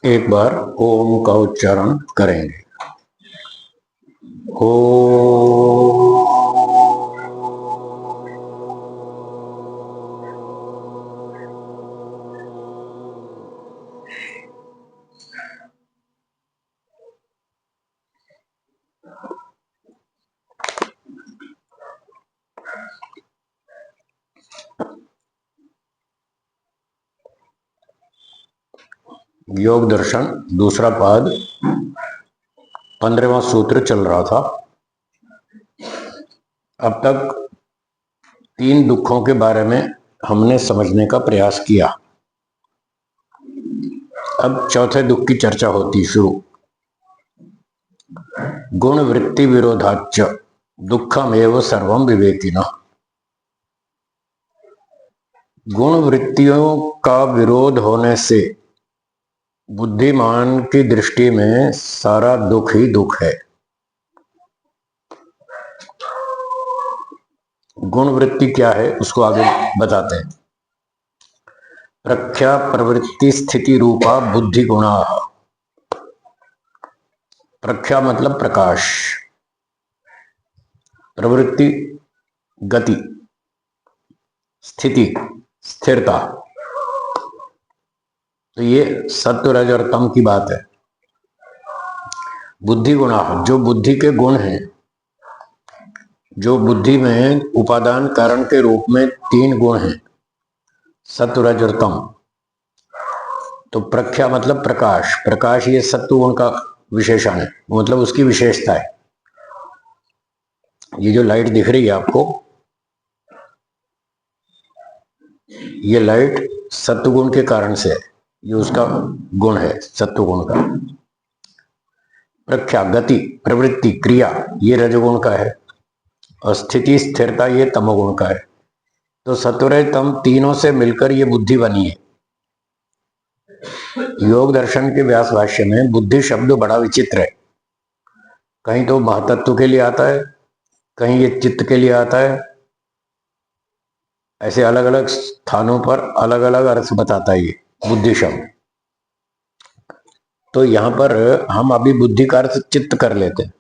एक बार ओम का उच्चारण करेंगे। ओम। योग दर्शन दूसरा पाद 15वां सूत्र चल रहा था। अब तक 3 दुखों के बारे में हमने समझने का प्रयास किया। अब चौथे दुख की चर्चा होती शुरू। गुण वृत्ति विरोधाच्च दुखमेव सर्वं विवेकिनः। गुण वृत्तियों का विरोध होने से बुद्धिमान की दृष्टि में सारा दुख ही दुख है। गुण वृत्ति क्या है उसको आगे बताते हैं। प्रख्या प्रवृत्ति स्थिति रूपा बुद्धि गुणा। प्रख्या मतलब प्रकाश, प्रवृत्ति गति, स्थिति स्थिरता। तो ये सत्व रज और तम की बात है। बुद्धि गुणा जो बुद्धि के गुण हैं, जो बुद्धि में उपादान कारण के रूप में 3 गुण हैं, सत्व रज और तम। तो प्रख्या मतलब प्रकाश, प्रकाश ये सत्व गुण का विशेषण है, मतलब उसकी विशेषता है। ये जो लाइट दिख रही है आपको, ये लाइट सत्वगुण के कारण से है, ये उसका गुण है सत्वगुण का। प्रख्या गति प्रवृत्ति क्रिया ये रजोगुण का है, और स्थिति स्थिरता ये तमोगुण का है। तो सत्वरज तम तीनों से मिलकर ये बुद्धि बनी है। योग दर्शन के व्यास भाष्य में बुद्धि शब्द बड़ा विचित्र है। कहीं तो महतत्व के लिए आता है, कहीं ये चित्त के लिए आता है। ऐसे अलग अलग स्थानों पर अलग अलग अर्थ बताता है ये बुद्धि शब्द। तो यहां पर हम अभी बुद्धि का अर्थ चित्त कर लेते हैं।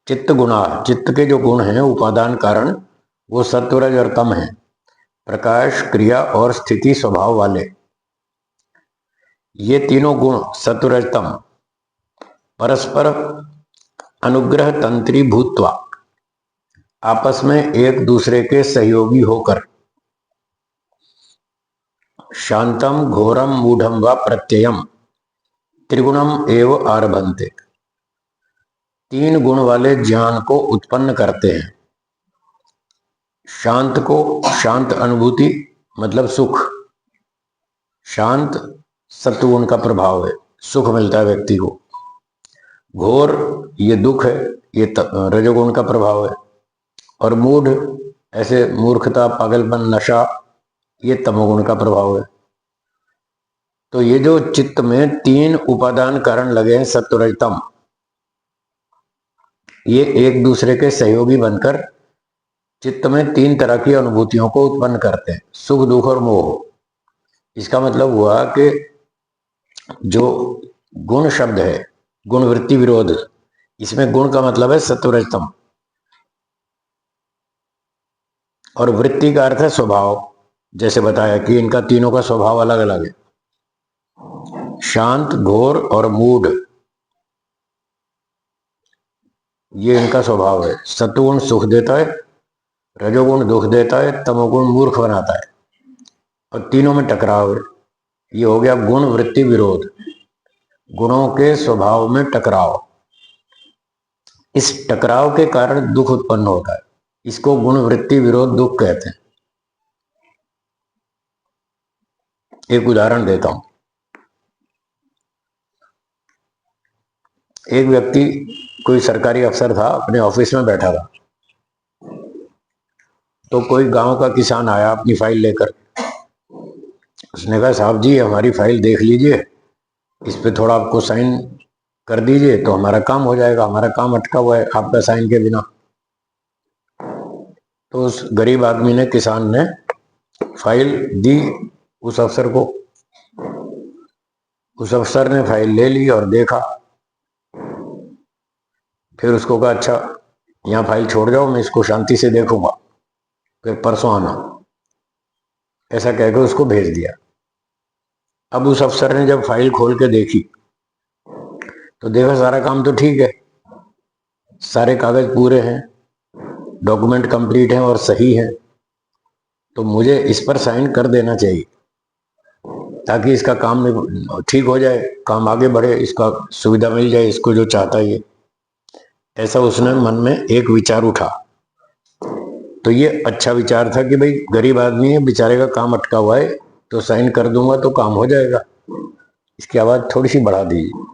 चित्त गुणा, चित्त के जो गुण हैं उपादान कारण, वो सत्वरज और तम है, प्रकाश क्रिया और स्थिति स्वभाव वाले। ये तीनों गुण सत्वरज तम परस्पर अनुग्रह तंत्री भूत्वा आपस में एक दूसरे के सहयोगी होकर शांतम घोरम मूढ़म व प्रत्ययम त्रिगुणम एव आरभन्ते। 3 गुण वाले ज्ञान को उत्पन्न करते हैं। शांत को, शांत अनुभूति मतलब सुख, शांत सत्वगुण का प्रभाव है, सुख मिलता है व्यक्ति को। घोर ये दुख है, ये रजोगुण का प्रभाव है। और मूढ़ ऐसे मूर्खता, पागलपन, नशा, ये तमोगुण का प्रभाव है। तो ये जो चित्त में 3 उपादान कारण लगे हैं सत्वरज तम, ये एक दूसरे के सहयोगी बनकर चित्त में 3 तरह की अनुभूतियों को उत्पन्न करते हैं, सुख दुख और मोह। इसका मतलब हुआ कि जो गुण शब्द है, गुण वृत्ति विरोध, इसमें गुण का मतलब है सत्वरज तम, और वृत्ति का अर्थ है स्वभाव। जैसे बताया कि इनका तीनों का स्वभाव अलग अलग है। शांत, घोर और मूढ़ ये इनका स्वभाव है। सत्वगुण सुख देता है, रजोगुण दुख देता है, तमोगुण मूर्ख बनाता है, और तीनों में टकराव है। ये हो गया गुण वृत्ति विरोध, गुणों के स्वभाव में टकराव। इस टकराव के कारण दुख उत्पन्न होता है। इसको गुण वृत्ति विरोध दुख कहते हैं। एक उदाहरण देता हूं। एक व्यक्ति कोई सरकारी अफसर था, अपने ऑफिस में बैठा था, तो कोई गांव का किसान आया अपनी फाइल लेकर। उसने कहा, साहब जी हमारी फाइल देख लीजिए, इस पे थोड़ा आपको साइन कर दीजिए तो हमारा काम हो जाएगा, हमारा काम अटका हुआ है आपका साइन के बिना। तो उस गरीब आदमी ने, किसान ने फाइल दी उस अफसर को। उस अफसर ने फाइल ले ली और देखा। फिर उसको कहा, अच्छा यहाँ फाइल छोड़ जाओ, मैं इसको शांति से देखूंगा, फिर परसों आना, ऐसा कहकर उसको भेज दिया। अब उस अफसर ने जब फाइल खोल के देखी तो देखा सारा काम तो ठीक है, सारे कागज पूरे हैं, डॉक्यूमेंट कंप्लीट हैं और सही हैं, तो मुझे इस पर साइन कर देना चाहिए ताकि इसका काम ठीक हो जाए, काम आगे बढ़े, इसका सुविधा मिल जाए इसको जो चाहता है ये। ऐसा उसने मन में एक विचार उठा। तो ये अच्छा विचार था कि भाई गरीब आदमी है, बेचारे का काम अटका हुआ है, तो साइन कर दूंगा तो काम हो जाएगा। इसकी आवाज थोड़ी सी बढ़ा दीजिए।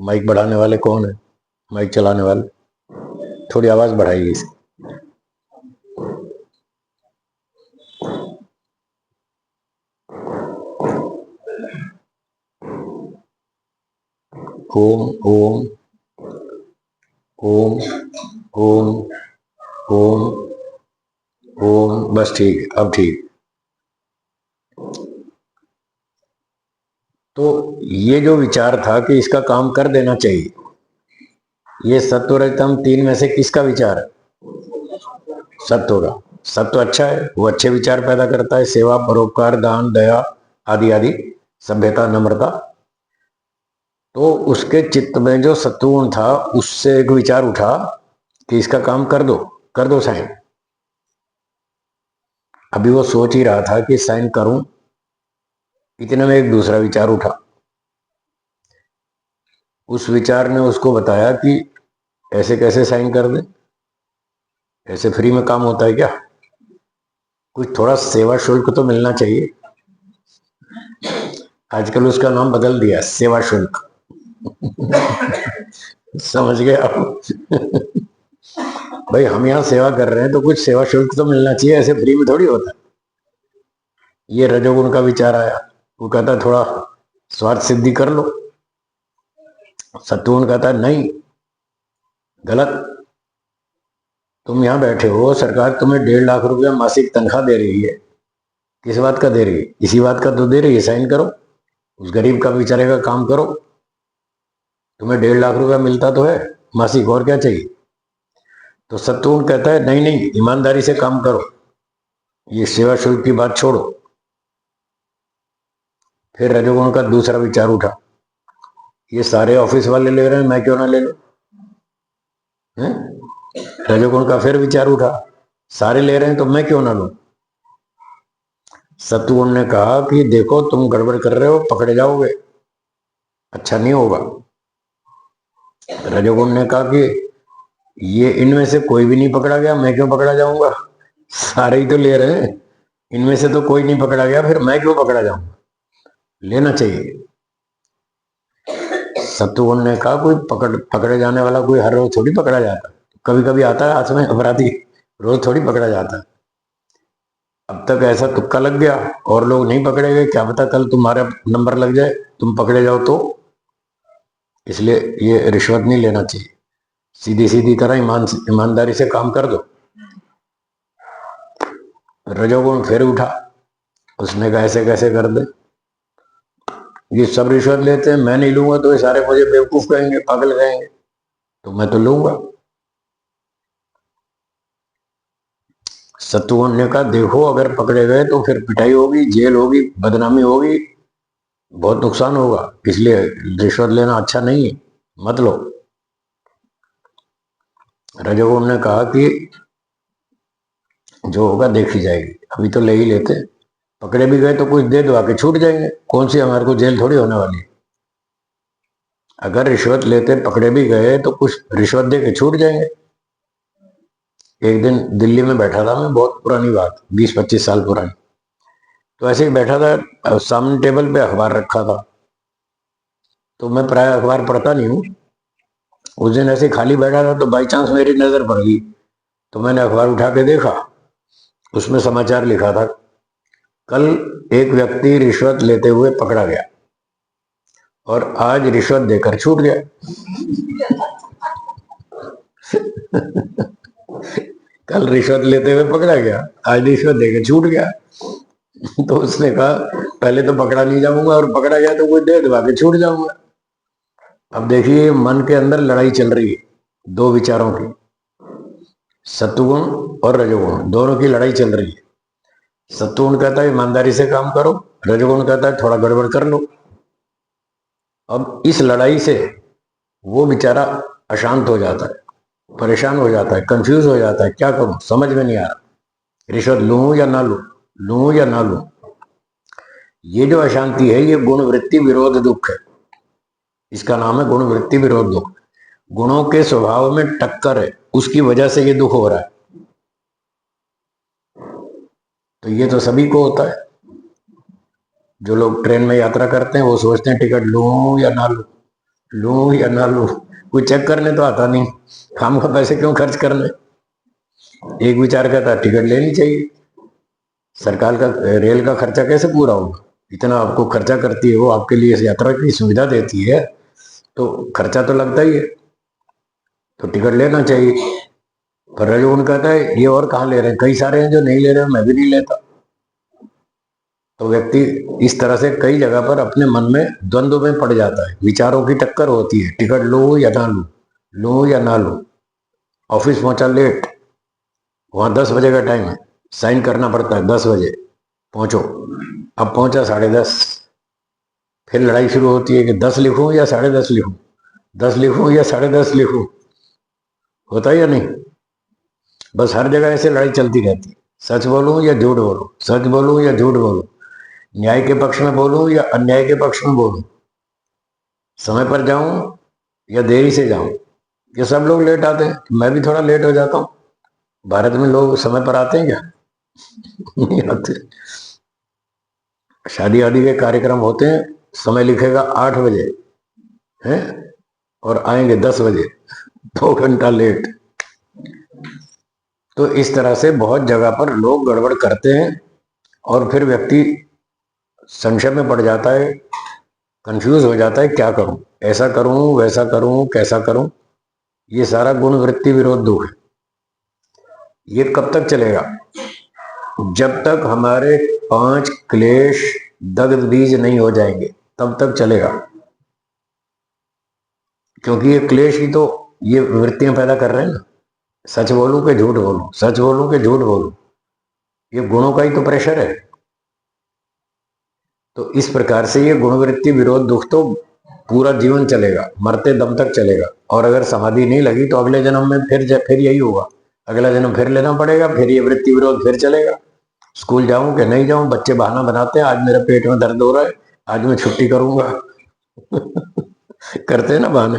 माइक बढ़ाने वाले कौन है? माइक चलाने वाले, थोड़ी आवाज बढ़ाइए इसकी। ओम ओम ओम ओम ओम ओम। बस ठीक है, अब ठीक। तो ये जो विचार था कि इसका काम कर देना चाहिए, ये सत्व रजतम तीन में से किसका विचार है? सत्व का। सत्व अच्छा है, वो अच्छे विचार पैदा करता है, सेवा, परोपकार, दान, दया आदि आदि, सभ्यता, नम्रता। तो उसके चित्त में जो सत्वगुण था, उससे एक विचार उठा कि इसका काम कर दो साइन। अभी वो सोच ही रहा था कि साइन करूं, इतने में एक दूसरा विचार उठा। उस विचार ने उसको बताया कि ऐसे कैसे साइन कर दे, ऐसे फ्री में काम होता है क्या? कुछ थोड़ा सेवा शुल्क तो मिलना चाहिए। आजकल उसका नाम बदल दिया, सेवा शुल्क। समझ गए आप? भाई हम यहाँ सेवा कर रहे हैं तो कुछ सेवा शुल्क तो मिलना चाहिए, ऐसे फ्री में थोड़ी होता है। ये रजोगुण का विचार आया। वो कहता है थोड़ा स्वार्थ सिद्धि कर लो। सत्वगुण कहता है नहीं, गलत। तुम यहाँ बैठे हो, सरकार तुम्हें 1.5 लाख रुपया मासिक तनख्वाह दे रही है, किस बात का दे रही है? इसी बात का तो दे रही है, साइन करो, उस गरीब का बेचारे का काम करो। तुम्हें 1.5 लाख रुपया मिलता तो है मासिक, और क्या चाहिए? तो सत्वगुण कहता है नहीं नहीं, ईमानदारी से काम करो, ये सेवा शुल्क की बात छोड़ो। फिर रजोगुण का दूसरा विचार उठा, ये सारे ऑफिस वाले ले रहे हैं, मैं क्यों ना ले लूं? रजोगुण का फिर विचार उठा, सारे ले रहे हैं तो मैं क्यों ना लूं? सत्वगुण ने कहा कि देखो तुम गड़बड़ कर रहे हो, पकड़े जाओगे, अच्छा नहीं होगा। रजोगुण ने कहा कि ये इनमें से कोई भी नहीं पकड़ा गया, मैं क्यों पकड़ा जाऊंगा? सारे ही तो ले रहे हैं, इनमें से तो कोई नहीं पकड़ा गया, फिर मैं क्यों पकड़ा जाऊंगा? लेना चाहिए। सत्वगुण ने कहा कोई पकड़े जाने वाला कोई हर रोज थोड़ी पकड़ा जाता, कभी कभी आता है हाथ में अपराधी, रोज थोड़ी पकड़ा जाता है। अब तक ऐसा तुक्का लग गया और लोग नहीं पकड़े गए, क्या पता कल तुम्हारा नंबर लग जाए, तुम पकड़े जाओ तो। इसलिए ये रिश्वत नहीं लेना चाहिए, सीधी सीधी तरह ईमानदारी से काम कर दो। रजोगुण फिर उठा, उसने कहा ऐसे कैसे कर दे, ये सब रिश्वत लेते हैं, मैं नहीं लूंगा तो ये सारे मुझे बेवकूफ कहेंगे, पागल कहेंगे, तो मैं तो लूंगा। सत्वगुण ने कहा देखो अगर पकड़े गए तो फिर पिटाई होगी, जेल होगी, बदनामी होगी, बहुत नुकसान होगा, इसलिए रिश्वत लेना अच्छा नहीं है, मत लो। रजोगुण ने कहा कि जो होगा देखी जाएगी, अभी तो ले ही लेते, पकड़े भी गए तो कुछ दे दो, आके छूट जाएंगे, कौन सी हमारे को जेल थोड़ी होने वाली है। अगर रिश्वत लेते पकड़े भी गए तो कुछ रिश्वत दे के छूट जाएंगे। एक दिन दिल्ली में बैठा था मैं, बहुत पुरानी बात, 20-25 साल पुरानी। तो ऐसे ही बैठा था, सामने टेबल पे अखबार रखा था। तो मैं प्राय अखबार पढ़ता नहीं हूँ, उस दिन ऐसे खाली बैठा था तो बाई चांस मेरी नजर पड़ गई। तो मैंने अखबार उठा के देखा, उसमें समाचार लिखा था, कल एक व्यक्ति रिश्वत लेते हुए पकड़ा गया और आज रिश्वत देकर छूट गया। कल रिश्वत लेते हुए पकड़ा गया, आज रिश्वत देकर छूट गया। तो उसने कहा पहले तो पकड़ा नहीं जाऊंगा, और पकड़ा गया तो कोई दे दबा के छूट जाऊंगा। अब देखिए, मन के अंदर लड़ाई चल रही है दो विचारों की, सत्वगुण और रजोगुण, दोनों की लड़ाई चल रही है। सत्वगुण कहता है ईमानदारी से काम करो, रजोगुण कहता है थोड़ा गड़बड़ कर लो। अब इस लड़ाई से वो बेचारा अशांत हो जाता है, परेशान हो जाता है, कंफ्यूज हो जाता है, क्या करूं समझ में नहीं आ रहा, रिश्वत लूं या ना लूं, लूं या ना लूं। ये जो अशांति है, ये गुण वृत्ति विरोध दुख है, इसका नाम है गुण वृत्ति विरोध दुख। गुणों के स्वभाव में टक्कर है, उसकी वजह से ये दुख हो रहा है। तो ये तो सभी को होता है। जो लोग ट्रेन में यात्रा करते हैं वो सोचते हैं टिकट लूं या ना लूं, लूं या ना लूं, कोई चेक करने तो आता नहीं, खाम का पैसे क्यों खर्च करने। एक विचार कहता है टिकट लेनी चाहिए, सरकार का रेल का खर्चा कैसे पूरा होगा, इतना आपको खर्चा करती है वो, आपके लिए यात्रा की सुविधा देती है, तो खर्चा तो लगता ही है, तो टिकट लेना चाहिए। पर रजोगुण कहता है ये और कहाँ ले रहे हैं, कई सारे हैं जो नहीं ले रहे, मैं भी नहीं लेता। तो व्यक्ति इस तरह से कई जगह पर अपने मन में द्वंद्व में पड़ जाता है, विचारों की टक्कर होती है, टिकट लो या ना लो, लो या ना लो। ऑफिस पहुंचा लेट, वहां 10 बजे का टाइम है, साइन करना पड़ता है 10 बजे, पहुंचो, अब पहुंचा 10:30, फिर लड़ाई शुरू होती है कि 10 लिखूं या 10:30 लिखूं, 10 लिखूं या 10:30 लिखूं, होता है या नहीं। बस हर जगह ऐसे लड़ाई चलती रहती है, सच बोलूं या झूठ बोलूं, सच बोलूं या झूठ बोलूं, न्याय के पक्ष में बोलूं या अन्याय के पक्ष में बोलूं, समय पर जाऊं या देरी से जाऊं। ये सब लोग लेट आते हैं, मैं भी थोड़ा लेट हो जाता हूं। भारत में लोग समय पर आते हैं क्या? नहीं आते। शादी आदि के कार्यक्रम होते हैं, समय लिखेगा 8 बजे है, और आएंगे 10 बजे, 2 घंटा लेट। तो इस तरह से बहुत जगह पर लोग गड़बड़ करते हैं और फिर व्यक्ति संशय में पड़ जाता है, कंफ्यूज हो जाता है, क्या करूं, ऐसा करूं वैसा करूं कैसा करूं। ये सारा गुण वृत्ति विरोध दुख है। ये कब तक चलेगा? जब तक हमारे 5 क्लेश दग्ध बीज नहीं हो जाएंगे तब तक चलेगा, क्योंकि ये क्लेश ही तो ये वृत्तियां पैदा कर रहे हैं ना। सच बोलूं कि झूठ बोलूं, सच बोलूं कि झूठ बोलूं, ये गुणों का ही तो प्रेशर है। तो इस प्रकार से ये गुणवृत्ति विरोध दुख तो पूरा जीवन चलेगा, मरते दम तक चलेगा। और अगर समाधि नहीं लगी तो अगले जन्म में फिर यही होगा, अगला जन्म फिर लेना पड़ेगा, फिर ये वृत्ति विरोध फिर चलेगा। स्कूल जाऊं कि नहीं जाऊं, बच्चे बहाना बनाते हैं, आज मेरे पेट में दर्द हो रहा है, आज मैं छुट्टी करूंगा। करते हैं ना बहाने,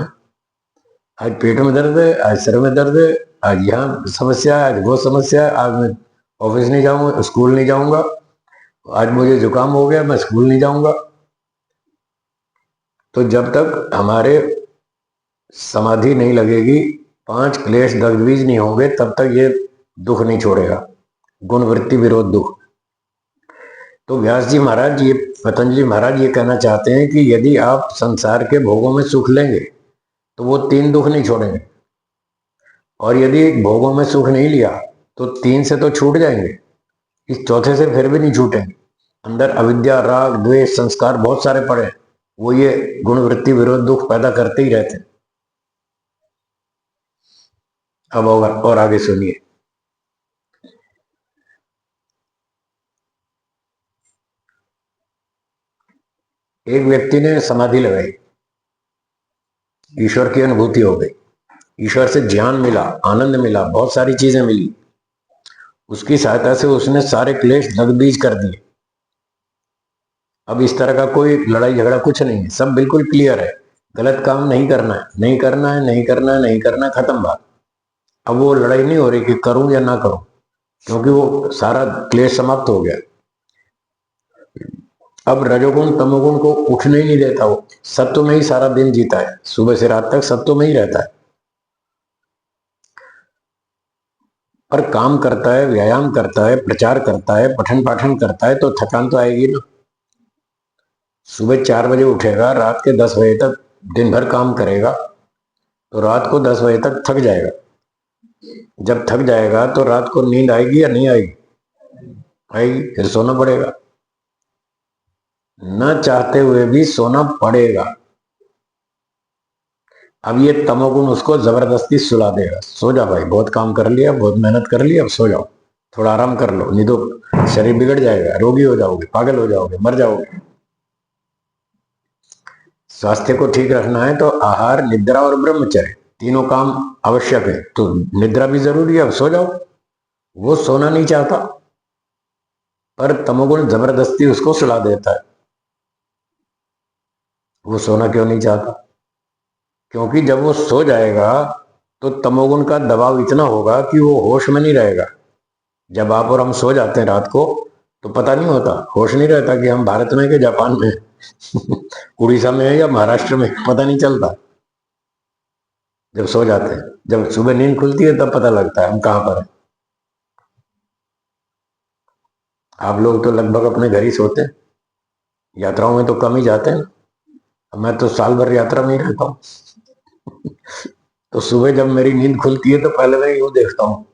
आज पेट में दर्द है, आज सिर में दर्द है, आज यहाँ समस्या है, आज वो समस्या है, आज मैं ऑफिस नहीं जाऊंगा, स्कूल नहीं जाऊंगा, आज मुझे जुकाम हो गया, मैं स्कूल नहीं जाऊंगा। तो जब तक हमारे समाधि नहीं लगेगी, 5 क्लेश दग्धबीज नहीं होंगे, तब तक ये दुख नहीं छोड़ेगा, गुण वृत्ति विरोध दुख। तो व्यास जी महाराज, ये पतंजलि महाराज ये कहना चाहते हैं कि यदि आप संसार के भोगों में सुख लेंगे तो वो 3 दुख नहीं छोड़ेंगे, और यदि भोगों में सुख नहीं लिया तो 3 से तो छूट जाएंगे, इस चौथे से फिर भी नहीं छूटेंगे। अंदर अविद्या राग द्वेष संस्कार बहुत सारे पड़े, वो ये गुण वृत्ति विरोध दुख पैदा करते ही रहते हैं। अब और आगे सुनिए। एक व्यक्ति ने समाधि लगाई, ईश्वर की अनुभूति हो गई, ईश्वर से ज्ञान मिला, आनंद मिला, बहुत सारी चीजें मिली, उसकी सहायता से उसने सारे क्लेश दग्धबीज कर दिए। अब इस तरह का कोई लड़ाई झगड़ा कुछ नहीं है, सब बिल्कुल क्लियर है। गलत काम नहीं करना है, नहीं करना है, नहीं करना है, नहीं करना है, खत्म बात। अब वो लड़ाई नहीं हो रही कि करूं या ना करूं, क्योंकि वो सारा क्लेश समाप्त हो गया। अब रजोगुण तमोगुण को उठने ही नहीं देता, वो सत्व में ही सारा दिन जीता है, सुबह से रात तक सत्व में ही रहता है। पर काम करता है, व्यायाम करता है, प्रचार करता है, पठन पाठन करता है, तो थकान तो आएगी ना। सुबह 4 बजे उठेगा, रात के 10 बजे तक दिन भर काम करेगा, तो रात को 10 बजे तक थक जाएगा। जब थक जाएगा तो रात को नींद आएगी या नहीं आएगी? आएगी, फिर सोना पड़ेगा। न चाहते हुए भी सोना पड़ेगा। अब ये तमोगुण उसको जबरदस्ती सुला देगा, सो जा भाई, बहुत काम कर लिया, बहुत मेहनत कर ली, अब सो जाओ, थोड़ा आराम कर लो, नहीं तो शरीर बिगड़ जाएगा, रोगी हो जाओगे, पागल हो जाओगे, मर जाओगे। स्वास्थ्य को ठीक रखना है तो आहार, निद्रा और ब्रह्मचर्य तीनों काम आवश्यक है। तो निद्रा भी जरूरी है, अब सो जाओ। वो सोना नहीं चाहता, पर तमोगुण जबरदस्ती उसको सुला देता है। वो सोना क्यों नहीं चाहता? क्योंकि जब वो सो जाएगा तो तमोगुण का दबाव इतना होगा कि वो होश में नहीं रहेगा। जब आप और हम सो जाते हैं रात को, तो पता नहीं होता, होश नहीं रहता कि हम भारत में कि जापान में उड़ीसा में है या महाराष्ट्र में, पता नहीं चलता जब सो जाते हैं। जब सुबह नींद खुलती है तब पता लगता है हम कहाँ पर हैं। आप लोग तो लगभग अपने घर ही सोते हैं, यात्राओं में तो कम ही जाते हैं। मैं तो साल भर यात्रा में ही रहता हूँ। तो सुबह जब मेरी नींद खुलती है तो पहले मैं यूं देखता हूँ,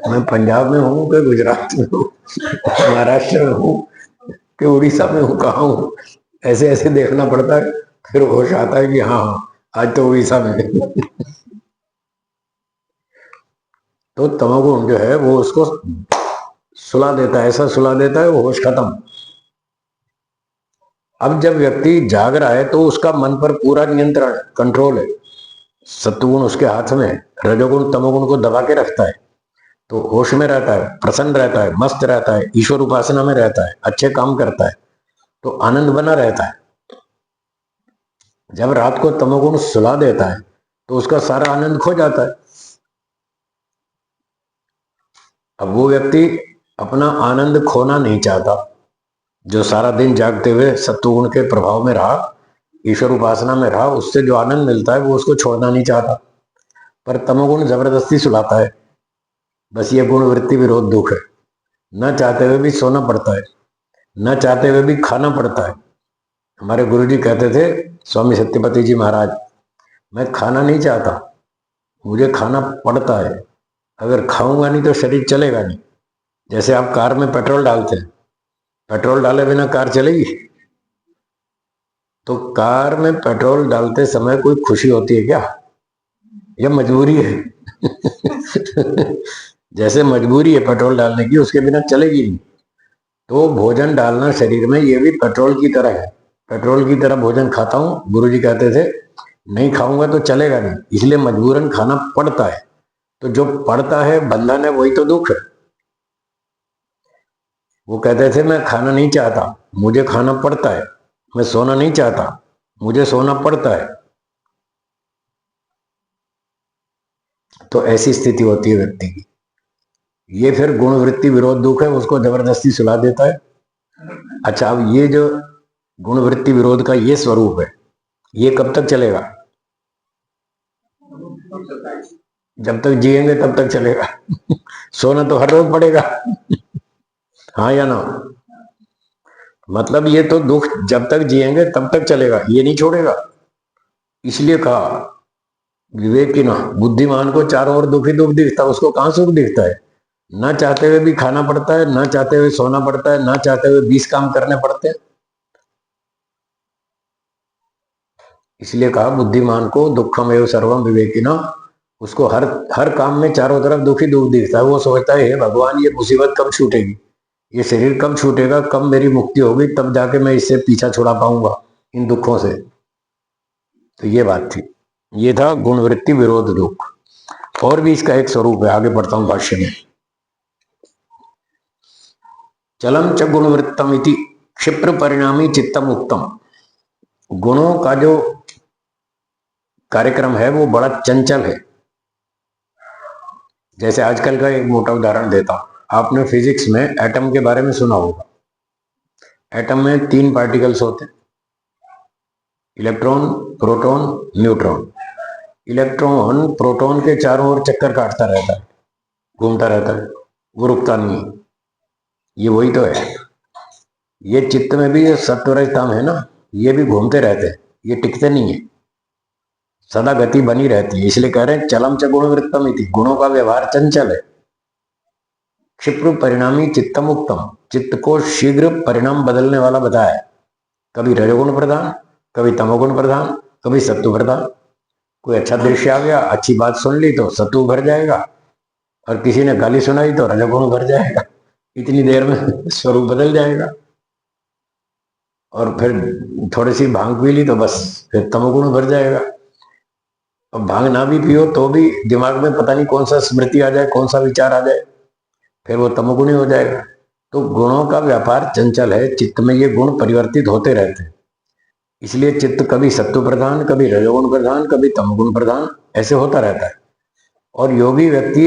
मैं पंजाब में हूँ कि गुजरात में हूँ, महाराष्ट्र में हूँ कि उड़ीसा में हूँ, कहाँ हूँ, ऐसे ऐसे देखना पड़ता है। फिर होश आता है कि हाँ हाँ, आज तो उड़ीसा में है। तो तमोगुण जो है वो उसको सुला देता है, ऐसा सुला देता है, वो होश खत्म। अब जब व्यक्ति जाग रहा है तो उसका मन पर पूरा नियंत्रण, कंट्रोल है। सत्वगुण उसके हाथ में है, रजोगुण तमोगुण को दबा के रखता है। तो होश में रहता है, प्रसन्न रहता है, मस्त रहता है, ईश्वर उपासना में रहता है, अच्छे काम करता है, तो आनंद बना रहता है। जब रात को तमोगुण सुला देता है तो उसका सारा आनंद खो जाता है। अब वो व्यक्ति अपना आनंद खोना नहीं चाहता। जो सारा दिन जागते हुए सत्वगुण के प्रभाव में रहा, ईश्वर उपासना में रहा, उससे जो आनंद मिलता है वो उसको छोड़ना नहीं चाहता। पर तमोगुण जबरदस्ती सुलाता है। बस ये गुण वृत्ति विरोध दुख है। न चाहते हुए भी सोना पड़ता है, न चाहते हुए भी खाना पड़ता है। हमारे गुरुजी कहते थे, स्वामी सत्यपति जी महाराज, मैं खाना नहीं चाहता, मुझे खाना पड़ता है। अगर खाऊंगा नहीं तो शरीर चलेगा नहीं। जैसे आप कार में पेट्रोल डालते हैं, पेट्रोल डाले बिना कार चलेगी? तो कार में पेट्रोल डालते समय कोई खुशी होती है क्या, या मजबूरी है? जैसे मजबूरी है पेट्रोल डालने की, उसके बिना चलेगी नहीं। तो भोजन डालना शरीर में ये भी पेट्रोल की तरह है। पेट्रोल की तरह भोजन खाता हूं, गुरुजी कहते थे, नहीं खाऊंगा तो चलेगा नहीं, इसलिए मजबूरन खाना पड़ता है। तो जो पड़ता है, बंधन है, वही तो दुख है। वो कहते थे, मैं खाना नहीं चाहता, मुझे खाना पड़ता है। मैं सोना नहीं चाहता, मुझे सोना पड़ता है। तो ऐसी स्थिति होती है व्यक्ति की। ये फिर गुण वृत्ति विरोध दुख है, उसको जबरदस्ती सुला देता है। अच्छा, अब ये जो गुण वृत्ति विरोध का ये स्वरूप है, ये कब तक चलेगा? जब तक जिएंगे तब तक चलेगा। सोना तो हर रोज पड़ेगा। हाँ या ना? मतलब ये तो दुख जब तक जिएंगे तब तक चलेगा, ये नहीं छोड़ेगा। इसलिए कहा, विवेक की ना, बुद्धिमान को चारों ओर दुख ही दुख दिखता, उसको कहां सुख दिखता है? ना चाहते हुए भी खाना पड़ता है, ना चाहते हुए सोना पड़ता है, ना चाहते हुए 20 काम करने पड़ते हैं। इसलिए कहा, बुद्धिमान को दुखम एवं सर्वम विवेकिना, उसको हर हर काम में चारों तरफ दुख ही दुख दिखता है। वो सोचता है, हे भगवान, ये मुसीबत कब छूटेगी, ये शरीर कब छूटेगा, कब मेरी मुक्ति होगी, तब जाके मैं इससे पीछा छुड़ा पाऊंगा इन दुखों से। तो ये बात थी, ये था गुणवृत्ति विरोध दुख। और भी इसका एक स्वरूप है, आगे पढ़ता हूं भाष्य में। चलम च गुणवृत्तम इति क्षिप्र परिणामी चित्तम उत्तम। गुणों का जो कार्यक्रम है वो बड़ा चंचल है। जैसे आजकल का एक मोटा उदाहरण देता हूं, आपने फिजिक्स में एटम के बारे में सुना होगा। एटम में 3 पार्टिकल्स होते हैं, electron, proton, neutron. Electron proton के चारों ओर चक्कर काटता रहता है, घूमता रहता है, वो रुकता नहीं है। ये वही तो है। ये चित्त में भी सत्वरजतम है ना, ये भी घूमते रहते हैं, ये टिकते नहीं है, सदा गति बनी रहती है। इसलिए कह रहे हैं चलम च गुण वृत्तम इति, गुणों का व्यवहार चंचल है। क्षिप्र परिणामी चित्तम उत्तम, चित्त को शीघ्र परिणाम बदलने वाला बताया है। कभी रजोगुण प्रधान, कभी तमोगुण प्रधान, कभी सत्व प्रधान। कोई अच्छा दृश्य आ गया, अच्छी बात सुन ली तो सत्व भर जाएगा, और किसी ने गाली सुनाई तो रजोगुण भर जाएगा। इतनी देर में स्वरूप बदल जाएगा। और फिर थोड़ी सी भांग पी ली तो बस फिर तमोगुण भर जाएगा। और भांग ना भी पियो तो भी दिमाग में पता नहीं कौन सा स्मृति आ जाए, कौन सा विचार आ जाए, फिर वो तमोगुणी हो जाएगा। तो गुणों का व्यापार चंचल है, चित्त में ये गुण परिवर्तित होते रहते हैं। इसलिए चित्त कभी सत्व प्रधान, कभी रजोगुण प्रधान, कभी तमोगुण प्रधान, ऐसे होता रहता है। और योगी व्यक्ति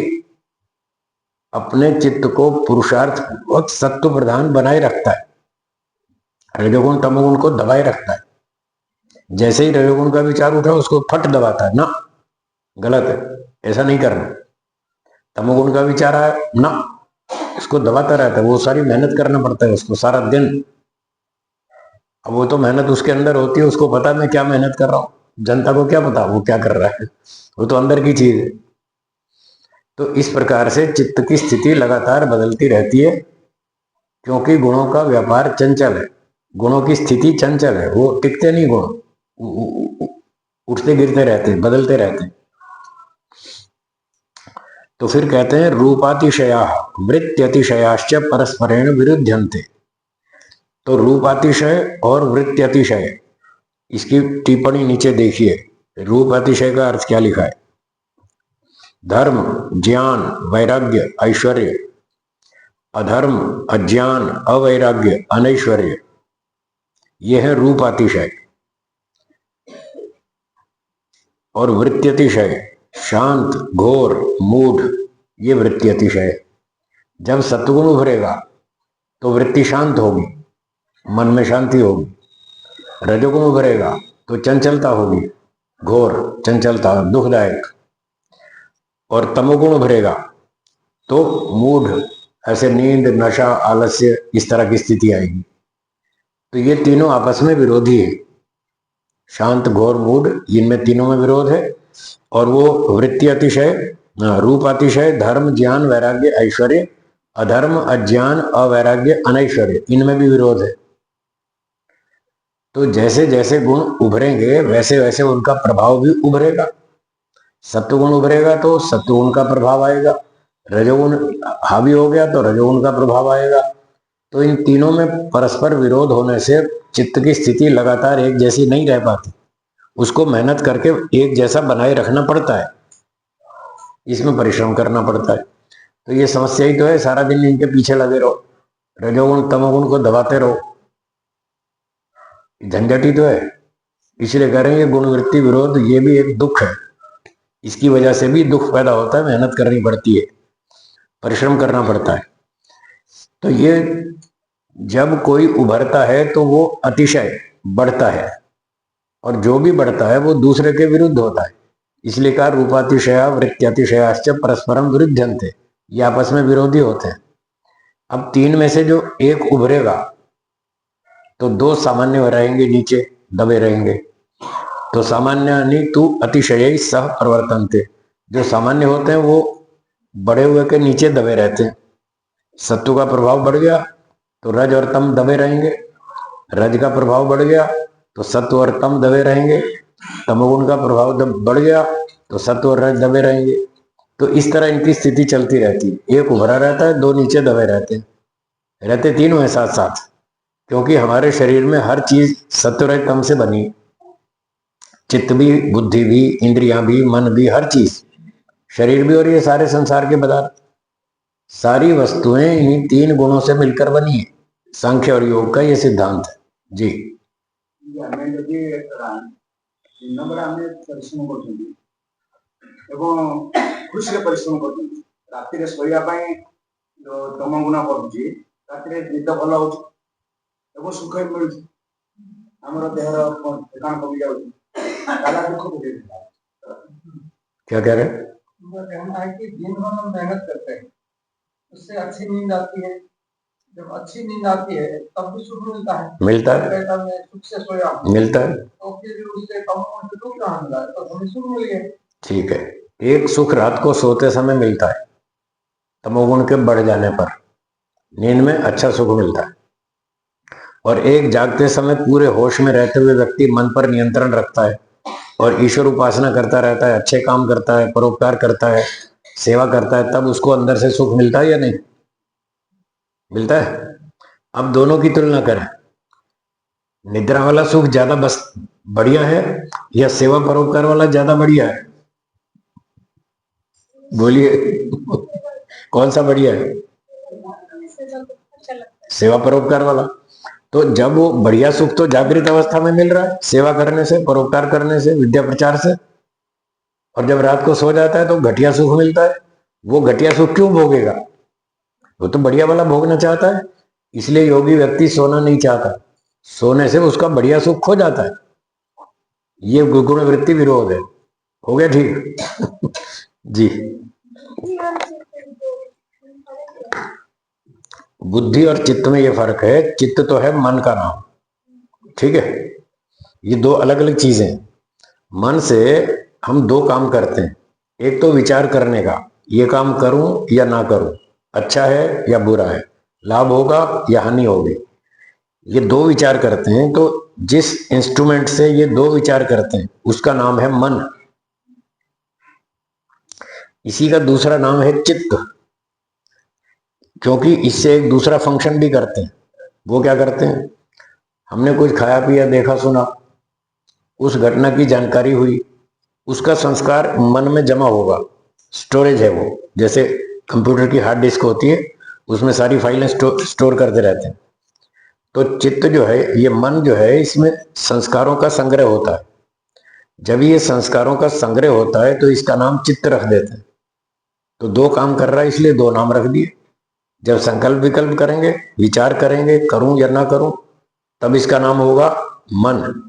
अपने चित्त को पुरुषार्थ वक्त सत्व प्रधान बनाए रखता है, रजोगुण तमोगुण को दबाए रखता है। जैसे ही रजोगुण का विचार उठा उसको फट दबाता है, ना गलत है, ऐसा नहीं करना। तमोगुण का विचार आया ना, इसको दबाता रहता है, वो सारी मेहनत करना पड़ता है उसको सारा दिन। अब वो तो मेहनत उसके अंदर होती है, उसको पता मैं क्या मेहनत कर रहा हूँ, जनता को क्या पता वो क्या कर रहा है, वो तो अंदर की चीज है। तो इस प्रकार से चित्त की स्थिति लगातार बदलती रहती है, क्योंकि गुणों का व्यापार चंचल है। गुणों की स्थिति चंचल है, वो टिकते नहीं, गुण उठते गिरते रहते हैं, बदलते रहते हैं। तो फिर कहते हैं रूपातिशया वृत्त्यतिशयाश्च परस्परेण विरुध्यन्ते। तो रूपातिशय और वृत्त्यतिशय, इसकी टिप्पणी नीचे देखिए। रूपातिशय का अर्थ क्या लिखा है? धर्म, ज्ञान, वैराग्य, ऐश्वर्य। अधर्म, अज्ञान, अवैराग्य, अनैश्वर्य, यह है रूपातिशय। और वृत्त्यतिशय शांत, घोर, मूढ़, ये वृत्त्यतिशय। जब सत्वगुण उभरेगा तो वृत्ति शांत होगी, मन में शांति होगी। रजोगुण उभरेगा तो चंचलता होगी, घोर चंचलता, दुखदायक। और तमोगुण उभरेगा तो मूढ़, ऐसे नींद, नशा, आलस्य, इस तरह की स्थिति आएगी। तो ये तीनों आपस में विरोधी है, शांत, घोर, मूढ़, इनमें तीनों में विरोध है। और वो वृत्ति अतिशय, रूप अतिशय, धर्म, ज्ञान, वैराग्य, ऐश्वर्य, अधर्म, अज्ञान, अवैराग्य, अनैश्वर्य, इनमें भी विरोध है। तो जैसे जैसे गुण उभरेंगे वैसे वैसे उनका प्रभाव भी उभरेगा। सत्वगुण उभरेगा तो सत्वगुण का प्रभाव आएगा, रजोगुण हावी हो गया तो रजोगुण का प्रभाव आएगा। तो इन तीनों में परस्पर विरोध होने से चित्त की स्थिति लगातार एक जैसी नहीं रह पाती, उसको मेहनत करके एक जैसा बनाए रखना पड़ता है, इसमें परिश्रम करना पड़ता है। तो ये समस्या ही तो है, सारा दिन इनके पीछे लगे रहो, रजोगुण तमोगुण को दबाते रहो, झंझट ही तो है। इसलिए कह रहे हैं गुणवृत्ति विरोध, ये भी एक दुख है। इसकी वजह से भी दुख पैदा होता है, मेहनत करनी पड़ती है, परिश्रम करना पड़ता है। तो ये जब कोई उभरता है तो वो अतिशय बढ़ता है, और जो भी बढ़ता है वो दूसरे के विरुद्ध होता है। इसलिए कहा रूपातिशया वृत्त्यतिशयाश्च परस्परम विरुद्धन्ते, ये आपस में विरोधी होते हैं। अब तीन में से जो एक उभरेगा तो दो सामान्य रहेंगे, नीचे दबे रहेंगे। तो सामान्य तू अतिशय सह प्रवर्तनते, जो सामान्य होते हैं वो बड़े हुए के नीचे दबे रहते हैं। सत्व का प्रभाव बढ़ गया तो रज और तम दबे रहेंगे, रज का प्रभाव बढ़ गया तो सत्व और तम दबे रहेंगे, तमोगुण का प्रभाव बढ़ गया तो सत्व और रज दबे रहेंगे। तो इस तरह इनकी स्थिति चलती रहती है, एक उभरा रहता है, दो नीचे दबे रहते तीनों है साथ साथ। क्योंकि हमारे शरीर में हर चीज सत्व रज तम से बनी, चित्त भी, बुद्धि भी, इंद्रियां भी, मन भी, हर चीज, शरीर भी और ये सारे संसार के पदार्थ, सारी वस्तुएं इन्हीं तीन गुणों से मिलकर बनी है। सांख्य और योग का ये सिद्धांत है जी। ଆମେ ଯଦି ଦିନବେଳେ ଆମେ ପରିଶ୍ରମ କରୁଛନ୍ତି ଏବଂ ଖୁସିରେ ପରିଶ୍ରମ କରୁଛନ୍ତି, ରାତିରେ ଶୋଇବା ପାଇଁ ତମ ଗୁଣ କରୁଛି, ରାତିରେ ନିଦ ଭଲ ହଉଛି ଏବଂ ସୁଖ ବି ମିଳୁଛି, ଆମର ଦେହର ଥକାନ କମି ଯାଉଛି, ତାହେଲେ ଦୁଃଖ ବୁଝେଇଥିଲା। क्या कह रहे हैं? उनका कहना है कि दिन भर हम मेहनत करते हैं, उससे अच्छी नींद आती है, जब अच्छी नींद आती है तब भी सुख मिलता है। मिलता है, मैं सुख से सोया मिलता है, तो फिर उससे कम दुख कहाँ मिला, तो हमें सुख मिल गया। ठीक है। एक सुख रात को सोते समय मिलता है, तमोगुण के बढ़ जाने पर नींद में अच्छा सुख मिलता है, और एक जागते समय पूरे होश में रहते हुए व्यक्ति मन पर नियंत्रण रखता है और ईश्वर उपासना करता रहता है, अच्छे काम करता है, परोपकार करता है, सेवा करता है, तब उसको अंदर से सुख मिलता है या नहीं मिलता है? अब दोनों की तुलना करें, निद्रा वाला सुख ज्यादा बस बढ़िया है या सेवा परोपकार वाला ज्यादा बढ़िया है? बोलिए कौन सा बढ़िया है? सेवा परोपकार वाला। तो जब वो बढ़िया सुख तो जागृत अवस्था में मिल रहा है, सेवा करने से, परोपकार करने से, विद्या प्रचार से, और जब रात को सो जाता है तो घटिया सुख मिलता है। वो घटिया सुख क्यों भोगेगा? वो तो बढ़िया वाला भोगना चाहता है। इसलिए योगी व्यक्ति सोना नहीं चाहता, सोने से उसका बढ़िया सुख खो जाता है। ये गुण वृत्ति विरोध है। हो गया ठीक? जी। बुद्धि और चित्त में ये फर्क है। चित्त तो है मन का नाम, ठीक है? ये दो अलग अलग चीजें हैं। मन से हम दो काम करते हैं, एक तो विचार करने का, ये काम करूं या ना करूं, अच्छा है या बुरा है, लाभ होगा या हानि होगी, ये दो विचार करते हैं। तो जिस इंस्ट्रूमेंट से ये दो विचार करते हैं उसका नाम है मन। इसी का दूसरा नाम है चित्त, क्योंकि इससे एक दूसरा फंक्शन भी करते हैं। वो क्या करते हैं? हमने कुछ खाया पिया, देखा सुना, उस घटना की जानकारी हुई, उसका संस्कार मन में जमा होगा, स्टोरेज है वो। जैसे कंप्यूटर की हार्ड डिस्क होती है, उसमें सारी फाइलें स्टोर करते रहते हैं। तो चित्त जो है, ये मन जो है, इसमें संस्कारों का संग्रह होता है। जब ये संस्कारों का संग्रह होता है तो इसका नाम चित्त रख देते हैं। तो दो काम कर रहा है, इसलिए दो नाम रख दिए। जब संकल्प विकल्प करेंगे, विचार करेंगे, करूं या ना करूं, तब इसका नाम होगा मन।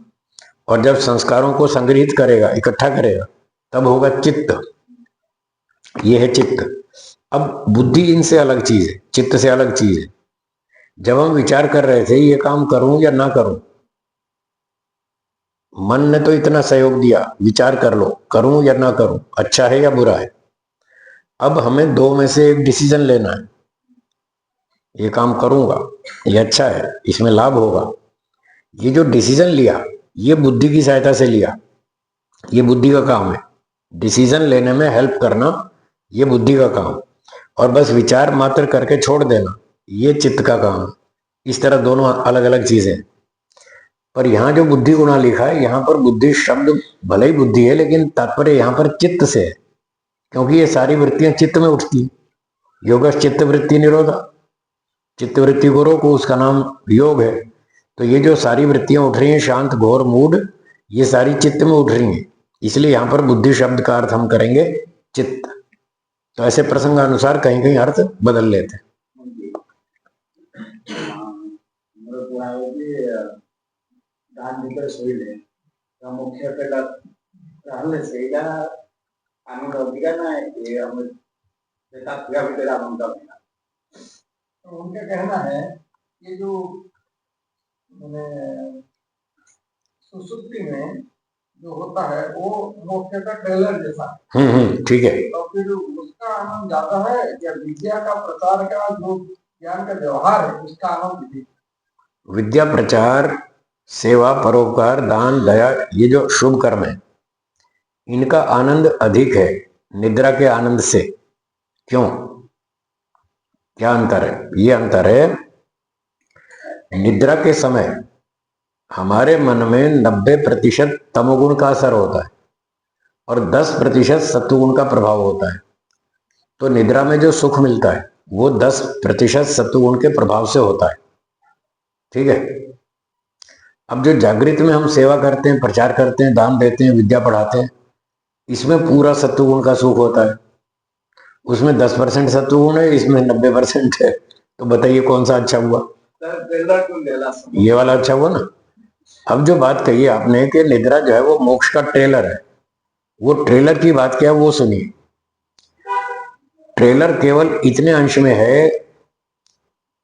और जब संस्कारों को संग्रहित करेगा, इकट्ठा करेगा, तब होगा चित्त। ये है चित्त। अब बुद्धि इनसे अलग चीज है, चित्त से अलग चीज है। जब हम विचार कर रहे थे ये काम करूं या ना करूं, मन ने तो इतना सहयोग दिया, विचार कर लो, करूं या ना करूं, अच्छा है या बुरा है। अब हमें दो में से एक डिसीजन लेना है। ये काम करूंगा, ये अच्छा है, इसमें लाभ होगा। ये जो डिसीजन लिया, ये बुद्धि की सहायता से लिया, ये बुद्धि का काम है। डिसीजन लेने में हेल्प करना, ये बुद्धि का काम। और बस विचार मात्र करके छोड़ देना, ये चित्त का काम है। इस तरह दोनों अलग अलग चीजें। पर यहाँ जो बुद्धि गुणा लिखा है, यहाँ पर बुद्धि शब्द भले ही बुद्धि है, लेकिन तात्पर्य यहाँ पर चित्त से है, क्योंकि ये सारी वृत्तियां चित्त में उठती हैं। योग चित्त वृत्ति निरोधा, चित्त वृत्ति को रोको, उसका नाम योग है। तो ये जो सारी वृत्तियां उठ रही हैं, शांत घोर मूड, ये सारी चित्त में उठ रही हैं। इसलिए यहाँ पर बुद्धि शब्द का अर्थ हम करेंगे चित्त। तो ऐसे प्रसंगानुसार कहीं कहीं अर्थ बदल लेते हैं। दान ଭିतर शोले मुख्य आनंद अधिका ना भीतर आनंद मिला। तो उनका कहना है ये जो मैंने सुसुप्ति में जो होता है वो मोक्ष का ट्रेलर जैसा है। ठीक है। तो फिर उसका आनंद ज्यादा है या विद्या का प्रचार का जो ज्ञान का व्यवहार है उसका आनंद? विद्या प्रचार, सेवा, परोपकार, दान, दया, ये जो शुभ कर्म है, इनका आनंद अधिक है निद्रा के आनंद से। क्यों? क्या अंतर है? ये अंतर है, निद्रा के समय हमारे मन में 90% तमोगुण का असर होता है और 10% सत्वगुण का प्रभाव होता है। तो निद्रा में जो सुख मिलता है वो 10% सत्वगुण के प्रभाव से होता है, ठीक है? अब जो जागृत में हम सेवा करते हैं, प्रचार करते हैं, दान देते हैं, विद्या पढ़ाते हैं, इसमें पूरा सत्वगुण का सुख होता है। उसमें 10% सत्वगुण है, इसमें 90% है। तो बताइए कौन सा अच्छा हुआ? ये वाला अच्छा हुआ ना। अब जो बात कही आपने कि निद्रा जो है वो मोक्ष का ट्रेलर है, वो ट्रेलर की बात क्या है वो सुनिए। ट्रेलर केवल इतने अंश में है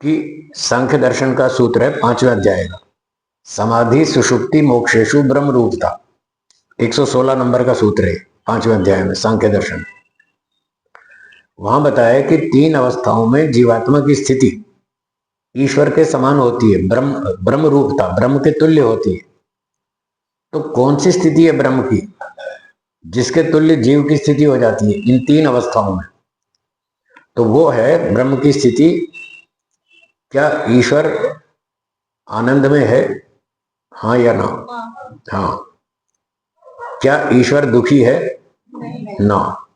कि सांख्य दर्शन का सूत्र है 5वें अध्याय का, समाधि सुषुप्ति मोक्षेशु ब्रह्म रूपता, 116 नंबर का सूत्र है 5वें अध्याय में सांख्य दर्शन। वहां बताया कि 3 अवस्थाओं में जीवात्मा की स्थिति ईश्वर के समान होती है, ब्रह्म रूपता, ब्रह्म के तुल्य होती है। तो कौन सी स्थिति है ब्रह्म की जिसके तुल्य जीव की स्थिति हो जाती है इन 3 अवस्थाओं में? तो वो है ब्रह्म की स्थिति। क्या ईश्वर आनंद में है? हाँ या ना? हाँ। क्या ईश्वर दुखी है? ना।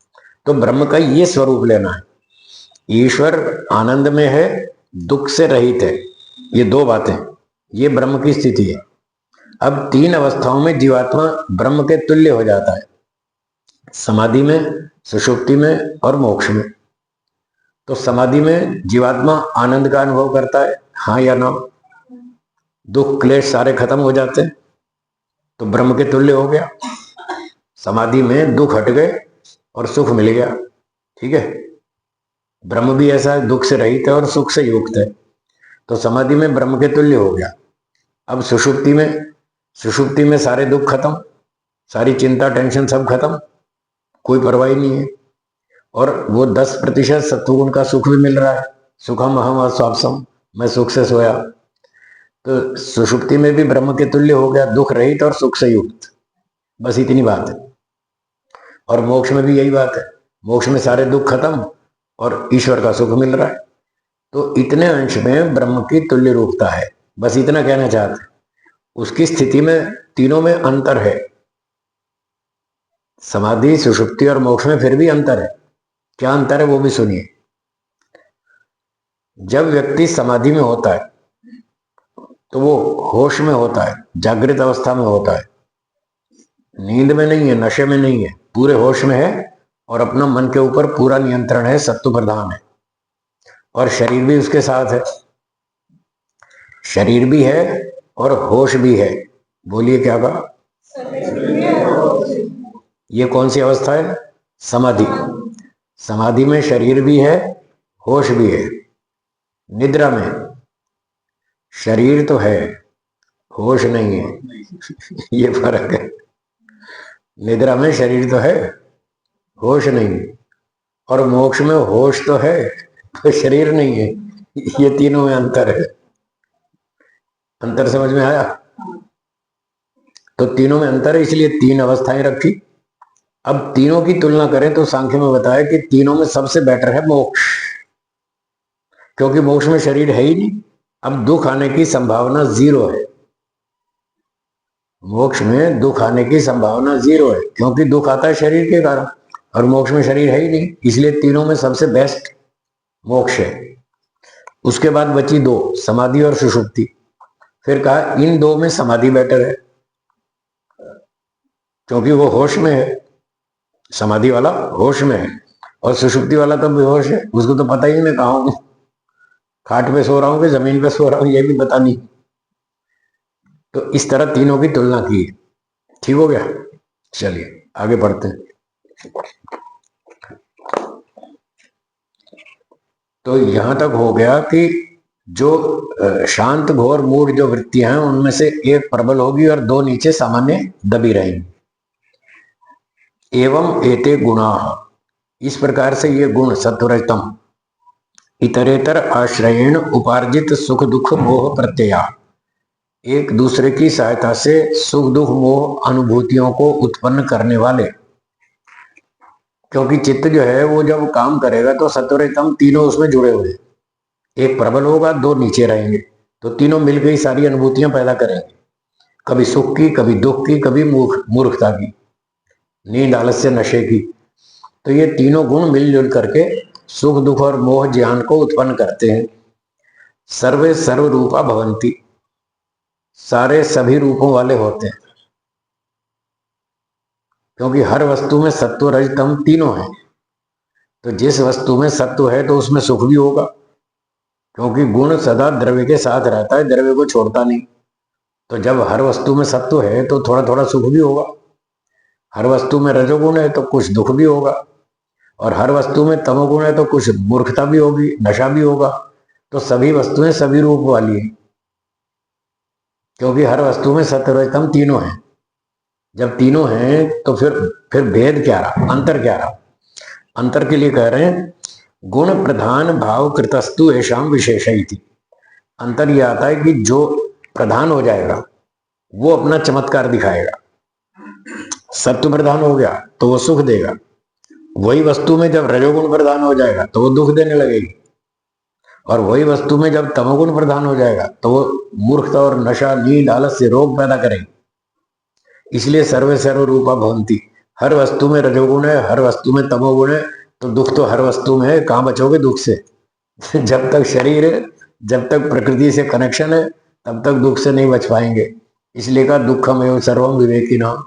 तो ब्रह्म का ये स्वरूप लेना है, ईश्वर आनंद में है, दुख से रहित है। ये 2 बातें, ये ब्रह्म की स्थिति है। अब 3 अवस्थाओं में जीवात्मा ब्रह्म के तुल्य हो जाता है, समाधि में, सुषुप्ति में और मोक्ष में। तो समाधि में जीवात्मा आनंद का अनुभव करता है, हाँ या ना? दुख क्लेश सारे खत्म हो जाते हैं, तो ब्रह्म के तुल्य हो गया। समाधि में दुख हट गए और सुख मिल गया। ठीक है, ब्रह्म भी ऐसा है, दुख से रहित है और सुख से युक्त है। तो समाधि में ब्रह्म के तुल्य हो गया। अब सुषुप्ति में सारे दुख खत्म, सारी चिंता टेंशन सब खत्म, कोई परवाह नहीं है। और वो 10% सत्वगुण का सुख भी मिल रहा है, सुखम अहम स्वापसम, मैं सुख से सोया। तो सुषुप्ति में भी ब्रह्म के तुल्य हो गया, दुख रहित और सुख से युक्त। बस इतनी बात है। और मोक्ष में भी यही बात है, मोक्ष में सारे दुख खत्म और ईश्वर का सुख मिल रहा है। तो इतने अंश में ब्रह्म की तुल्य रूपता है, बस इतना कहना चाहते हैं। उसकी स्थिति में तीनों में अंतर है, समाधि सुषुप्ति और मोक्ष में फिर भी अंतर है। क्या अंतर है वो भी सुनिए। जब व्यक्ति समाधि में होता है तो वो होश में होता है, जागृत अवस्था में होता है, नींद में नहीं है, नशे में नहीं है, पूरे होश में है और अपना मन के ऊपर पूरा नियंत्रण है, सत्व प्रधान है। और शरीर भी उसके साथ है, शरीर भी है और होश भी है। बोलिए क्या कहा? ये कौन सी अवस्था है? समाधि। समाधि में शरीर भी है, होश भी है। निद्रा में शरीर तो है, होश नहीं है। ये फर्क है। निद्रा में शरीर तो है, होश नहीं। और मोक्ष में होश तो है तो शरीर नहीं है। ये तीनों में अंतर है। अंतर समझ में आया? तो तीनों में अंतर है, इसलिए 3 अवस्थाएं रखी। अब तीनों की तुलना करें तो सांख्य में बताया कि तीनों में सबसे बेटर है मोक्ष, क्योंकि मोक्ष में शरीर है ही नहीं। अब दुख आने की संभावना 0 है। मोक्ष में दुख आने की संभावना 0 है, क्योंकि दुख आता है शरीर के कारण और मोक्ष में शरीर है ही नहीं। इसलिए तीनों में सबसे बेस्ट मोक्ष है। उसके बाद बची 2, समाधि और सुषुप्ति। फिर कहा इन 2 में समाधि बेटर है, क्योंकि वो होश में है। समाधि वाला होश में है और सुषुप्ति वाला तो बेहोश है, उसको तो पता ही नहीं कहा हूं, खाट पे सो रहा हूं कि जमीन पे सो रहा हूं, ये भी पता नहीं। तो इस तरह तीनों की तुलना की। ठीक हो गया? चलिए आगे बढ़ते हैं। तो यहां तक हो गया कि जो शांत घोर मूढ़ जो वृत्तियां हैं उनमें से एक प्रबल होगी और 2 नीचे सामान्य दबी रहेंगी। एवं एते गुणा, इस प्रकार से ये गुण सत्वरजतम इतरेतर आश्रयेण उपार्जित सुख दुख मोह प्रत्यया, एक दूसरे की सहायता से सुख दुख मोह अनुभूतियों को उत्पन्न करने वाले। क्योंकि चित्त जो है वो जब काम करेगा तो सत्वरजतम तीनों उसमें जुड़े हुए हैं, एक प्रबल होगा 2 नीचे रहेंगे, तो तीनों मिलकर सारी अनुभूतियां पैदा करेंगे, कभी सुख की, कभी दुख की, कभी मूर्खता की, नींद आलस्य नशे की। तो ये तीनों गुण मिलजुल करके सुख दुख और मोह ज्ञान को उत्पन्न करते हैं। सर्वे सर्व रूपा भवंती, सारे सभी रूपों वाले होते हैं, क्योंकि हर वस्तु में सत्व रज तम तीनों हैं। तो जिस वस्तु में सत्व है तो उसमें सुख भी होगा, क्योंकि गुण सदा द्रव्य के साथ रहता है, द्रव्य को छोड़ता नहीं। तो जब हर वस्तु में सत्व है तो थोड़ा थोड़ा सुख भी होगा। हर वस्तु में रजोगुण है तो कुछ दुख भी होगा, और हर वस्तु में तमोगुण है तो कुछ मूर्खता भी होगी, नशा भी होगा। तो सभी वस्तुएं सभी रूप वाली है, क्योंकि हर वस्तु में सत्व रज तम तीनों हैं। जब तीनों हैं तो फिर भेद क्या रहा, अंतर क्या रहा? अंतर के लिए कह रहे हैं गुण प्रधान भाव कृतस्तु ऐशाम विशेष थी। अंतर यह आता है कि जो प्रधान हो जाएगा वो अपना चमत्कार दिखाएगा। सत्व प्रधान हो गया तो वो सुख देगा। वही वस्तु में जब रजोगुण प्रधान हो जाएगा तो वो दुख देने लगेगी, और वही वस्तु में जब तमोगुण प्रधान हो जाएगा तो वो मूर्खता और नशा, नींद, आलस्य, रोग पैदा करेगी। इसलिए सर्वे सर्व रूपा भवंती। हर वस्तु में रजोगुण है, हर वस्तु में तमोगुण है, तो दुख तो हर वस्तु में है। कहां बचोगे दुख से? जब तक शरीर है, जब तक प्रकृति से कनेक्शन है, तब तक दुख से नहीं बच पाएंगे। इसलिए कहा दुखम एवं सर्वम विवेकिनाम।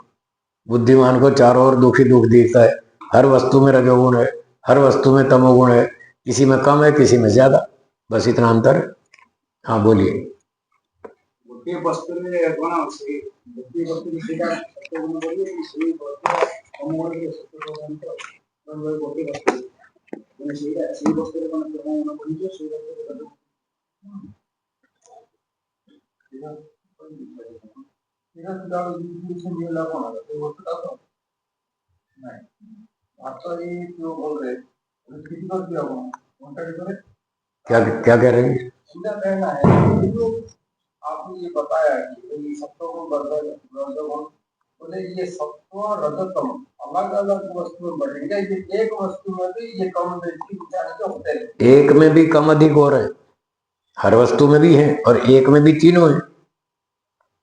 बुद्धिमान को चारों ओर दुख ही दुख दिखता है। हर वस्तु में रजोगुण है, हर वस्तु में तमोगुण है, किसी में कम है किसी में ज्यादा, बस इतना अंतर है। हाँ बोलिए। ଗୋଟିଏ ବସ୍ତୁରେ କଣ ସେଇ ଗୋଟିଏ ବସ୍ତୁରେ ସେଇଟା ସତ୍ୟଗୁଣ କରିବେ, ସେଇ ବସ୍ତୁର ତମଗୁଣରେ ସତ୍ୟଗୁଣ ଗୋଟିଏ ବସ୍ତୁ ମାନେ ସେଇଟା ସେଇ ବସ୍ତୁରେ କଣ ତମଗୁଣ କରିବେ, ସେଇ ବସ୍ତୁରେ क्या क्या कह रहे हैं? कहना है जो आपने ये बताया कि सत्वगुण रजोगुण, बोले ये सत्व रजतम अलग अलग वस्तु में बढ़ेगा, ये एक वस्तु में भी ये कम बेसी होते हैं। एक में भी कम अधिक हो रहे हैं, हर वस्तु में भी है, और एक में भी तीनों है।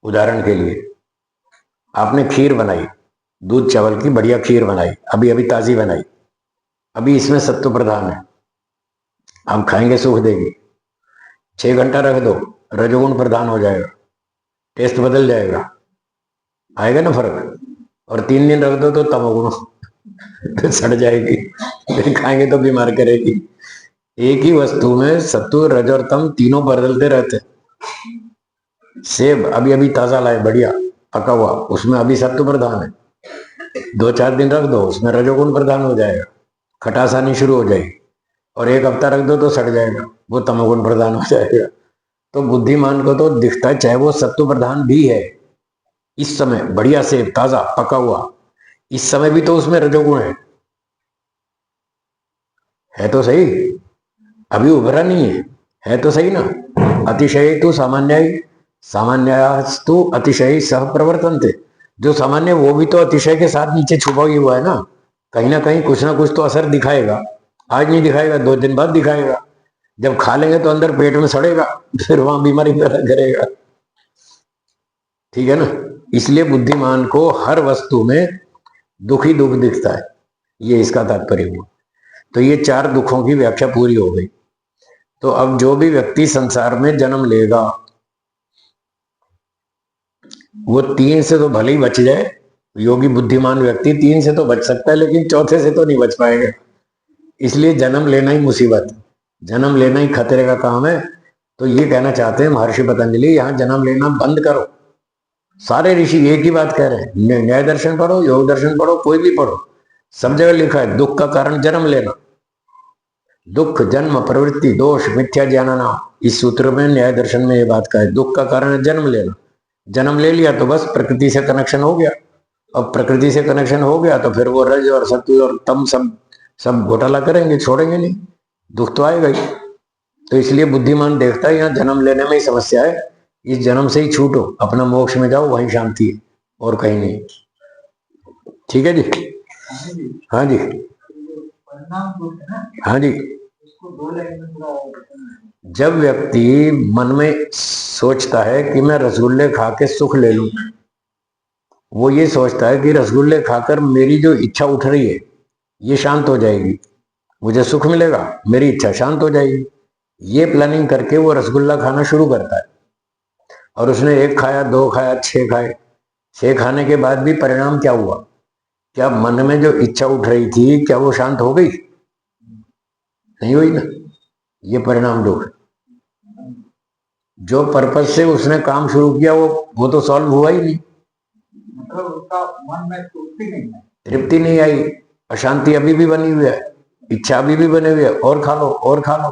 उदाहरण के लिए आपने खीर बनाई, दूध चावल की बढ़िया खीर बनाई, अभी अभी ताजी बनाई, अभी इसमें सत्व प्रधान है, आप खाएंगे सुख देगी। 6 घंटा रख दो, रजोगुण प्रधान हो जाएगा, टेस्ट बदल जाएगा, आएगा ना फर्क। और 3 दिन रख दो तो तमोगुण तो सड़ जाएगी, फिर खाएंगे तो बीमार करेगी। एक ही वस्तु में सत्व रज और तम तीनों बदलते रहते। सेब अभी अभी ताजा लाए, बढ़िया पका हुआ, उसमें अभी सत्व प्रधान है। 2-4 दिन रख दो, उसमें रजोगुण प्रधान हो जाएगा, खटास आनी शुरू हो जाएगी। और 1 हफ्ता रख दो तो सड़ जाएगा, वो तमोगुण प्रधान हो जाएगा। तो बुद्धिमान को तो दिखता है, चाहे वो सत्व प्रधान भी है, इस समय बढ़िया सेब ताजा पका हुआ, इस समय भी तो उसमें रजोगुण है तो सही, अभी उभरा नहीं है तो सही ना। अतिशय तो सामान्य, सामान्यस्तु अतिशय सह प्रवर्तन थे। जो सामान्य वो भी तो अतिशय के साथ नीचे छुपा ही हुआ है ना कहीं कुछ ना कुछ तो असर दिखाएगा। आज नहीं दिखाएगा, 2 दिन बाद दिखाएगा। जब खा लेंगे तो अंदर पेट में सड़ेगा, फिर वहां बीमारी पैदा करेगा। ठीक है ना। इसलिए बुद्धिमान को हर वस्तु में दुख ही दुख दिखता है, ये इसका तात्पर्य हुआ। तो ये 4 दुखों की व्याख्या पूरी हो गई। तो अब जो भी व्यक्ति संसार में जन्म लेगा वो 3 से तो भले ही बच जाए। योगी बुद्धिमान व्यक्ति 3 से तो बच सकता है, लेकिन चौथे से तो नहीं बच पाएगा। इसलिए जन्म लेना ही मुसीबत, जन्म लेना ही खतरे का काम है। तो ये कहना चाहते हैं महर्षि पतंजलि, यहाँ जन्म लेना बंद करो। सारे ऋषि एक ही बात कह रहे हैं, न्याय दर्शन पढ़ो, योग दर्शन पढ़ो, कोई भी पढ़ो, सब जगह लिखा है दुख का कारण जन्म लेना। दुख जन्म प्रवृत्ति दोष मिथ्या ज्ञानाना, इस सूत्र में न्याय दर्शन में ये बात का है, दुख का कारण है जन्म लेना। जन्म ले लिया तो बस प्रकृति से कनेक्शन हो गया। अब प्रकृति से कनेक्शन हो गया तो फिर वो रज और सत्व और तम सब घोटाला करेंगे, छोड़ेंगे नहीं, दुख तो आएगा ही। तो इसलिए बुद्धिमान देखता है यहाँ जन्म लेने में ही समस्या है, इस जन्म से ही छूटो, अपना मोक्ष में जाओ, वहीं शांति है और कहीं नहीं। ठीक है जी। हाँ जी, हाँ जी। जब व्यक्ति मन में सोचता है कि मैं रसगुल्ले खा के सुख ले लूं, वो ये सोचता है कि रसगुल्ले खाकर मेरी जो इच्छा उठ रही है ये शांत हो जाएगी, मुझे सुख मिलेगा, मेरी इच्छा शांत हो जाएगी। ये प्लानिंग करके वो रसगुल्ला खाना शुरू करता है। और उसने एक खाया, दो खाया, 6 खाए, 6 खाने के बाद भी परिणाम क्या हुआ? क्या मन में जो इच्छा उठ रही थी क्या वो शांत हो गई? नहीं हुई ना। ये परिणाम दोष। जो पर्पज से उसने काम शुरू किया वो तो सॉल्व हुआ ही नहीं। मतलब उसका मन में तृप्ति नहीं है। तृप्ति नहीं आई, अशांति अभी भी बनी हुई है, इच्छा अभी भी बनी हुई है, और खा लो और खा लो,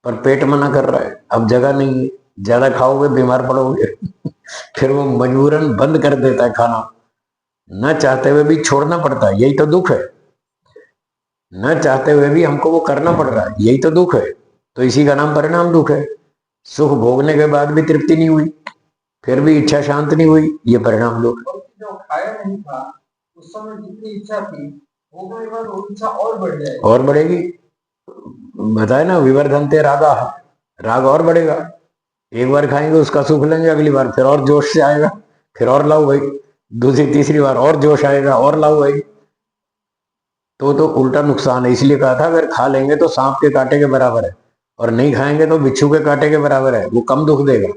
पर पेट मना कर रहा है, अब जगह नहीं है, ज्यादा खाओगे बीमार पड़ोगे। फिर वो मजबूरन बंद कर देता है खाना, न चाहते हुए भी छोड़ना पड़ता है, यही तो दुख है। न चाहते हुए भी हमको वो करना पड़ रहा है, यही तो दुख है। तो इसी का नाम परिणाम दुख है। सुख भोगने के बाद भी तृप्ति नहीं हुई, फिर भी इच्छा शांत नहीं हुई, ये परिणाम दुख। जो खाया नहीं था उस समय जितनी इच्छा थी भोगने के बाद वो इच्छा और बढ़ जाएगी, और बढ़ेगी। बताए ना, विवर्धनते रागा, राग और बढ़ेगा। एक बार खाएंगे उसका सुख लेंगे, अगली बार फिर और जोश से आएगा, फिर और लाओ भाई, दूसरी तीसरी बार और जोश आएगा और लाओ भाई। तो उल्टा नुकसान है। इसलिए कहा था अगर खा लेंगे तो सांप के कांटे के बराबर है, और नहीं खाएंगे तो बिच्छू के कांटे के बराबर है, वो कम दुख देगा।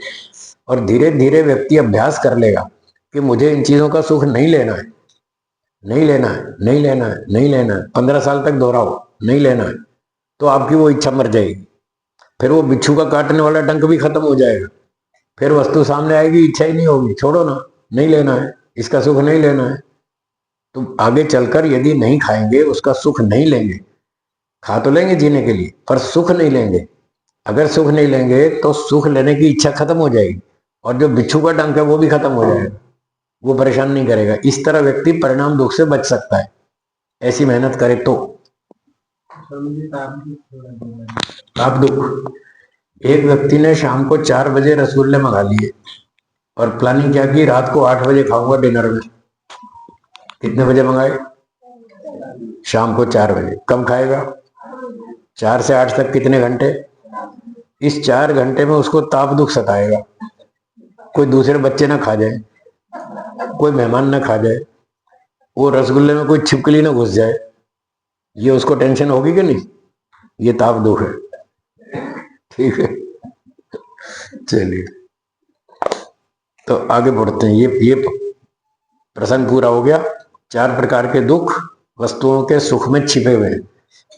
और धीरे धीरे व्यक्ति अभ्यास कर लेगा कि मुझे इन चीजों का सुख नहीं लेना है, नहीं लेना है, नहीं लेना है, नहीं लेना है। 15 साल तक दोहराओ, नहीं लेना है, तो आपकी वो इच्छा मर जाएगी। फिर वो बिच्छू का काटने वाला डंक भी खत्म हो जाएगा, फिर वस्तु सामने आएगी, इच्छा ही नहीं होगी, छोड़ो ना, नहीं लेना है, इसका सुख नहीं लेना है। तो आगे चलकर यदि नहीं खाएंगे, उसका सुख नहीं लेंगे, खा तो लेंगे जीने के लिए, पर सुख नहीं लेंगे। अगर सुख नहीं लेंगे तो सुख लेने की इच्छा खत्म हो जाएगी, और जो बिच्छू का डंक है वो भी खत्म हो जाएगा, वो परेशान नहीं करेगा। इस तरह व्यक्ति परिणाम दुख से बच सकता है, ऐसी मेहनत करे तो। आप दुख, एक व्यक्ति ने शाम को 4 बजे रसगुल्ले मंगा लिए और प्लानिंग क्या की, रात को 8 बजे खाऊंगा डिनर में। कितने बजे मंगाए? शाम को 4 बजे। कब खाएगा? 4 से 8 तक कितने घंटे? इस 4 घंटे में उसको ताप दुख सताएगा। कोई दूसरे बच्चे ना खा जाए, कोई मेहमान ना खा जाए, वो रसगुल्ले में कोई छिपकली ना घुस जाए, ये उसको टेंशन होगी कि नहीं? ये ताप दुख है। ठीक है, चलिए तो आगे बढ़ते हैं। ये प्रसंग पूरा हो गया। 4 प्रकार के दुख वस्तुओं के सुख में छिपे हुए हैं,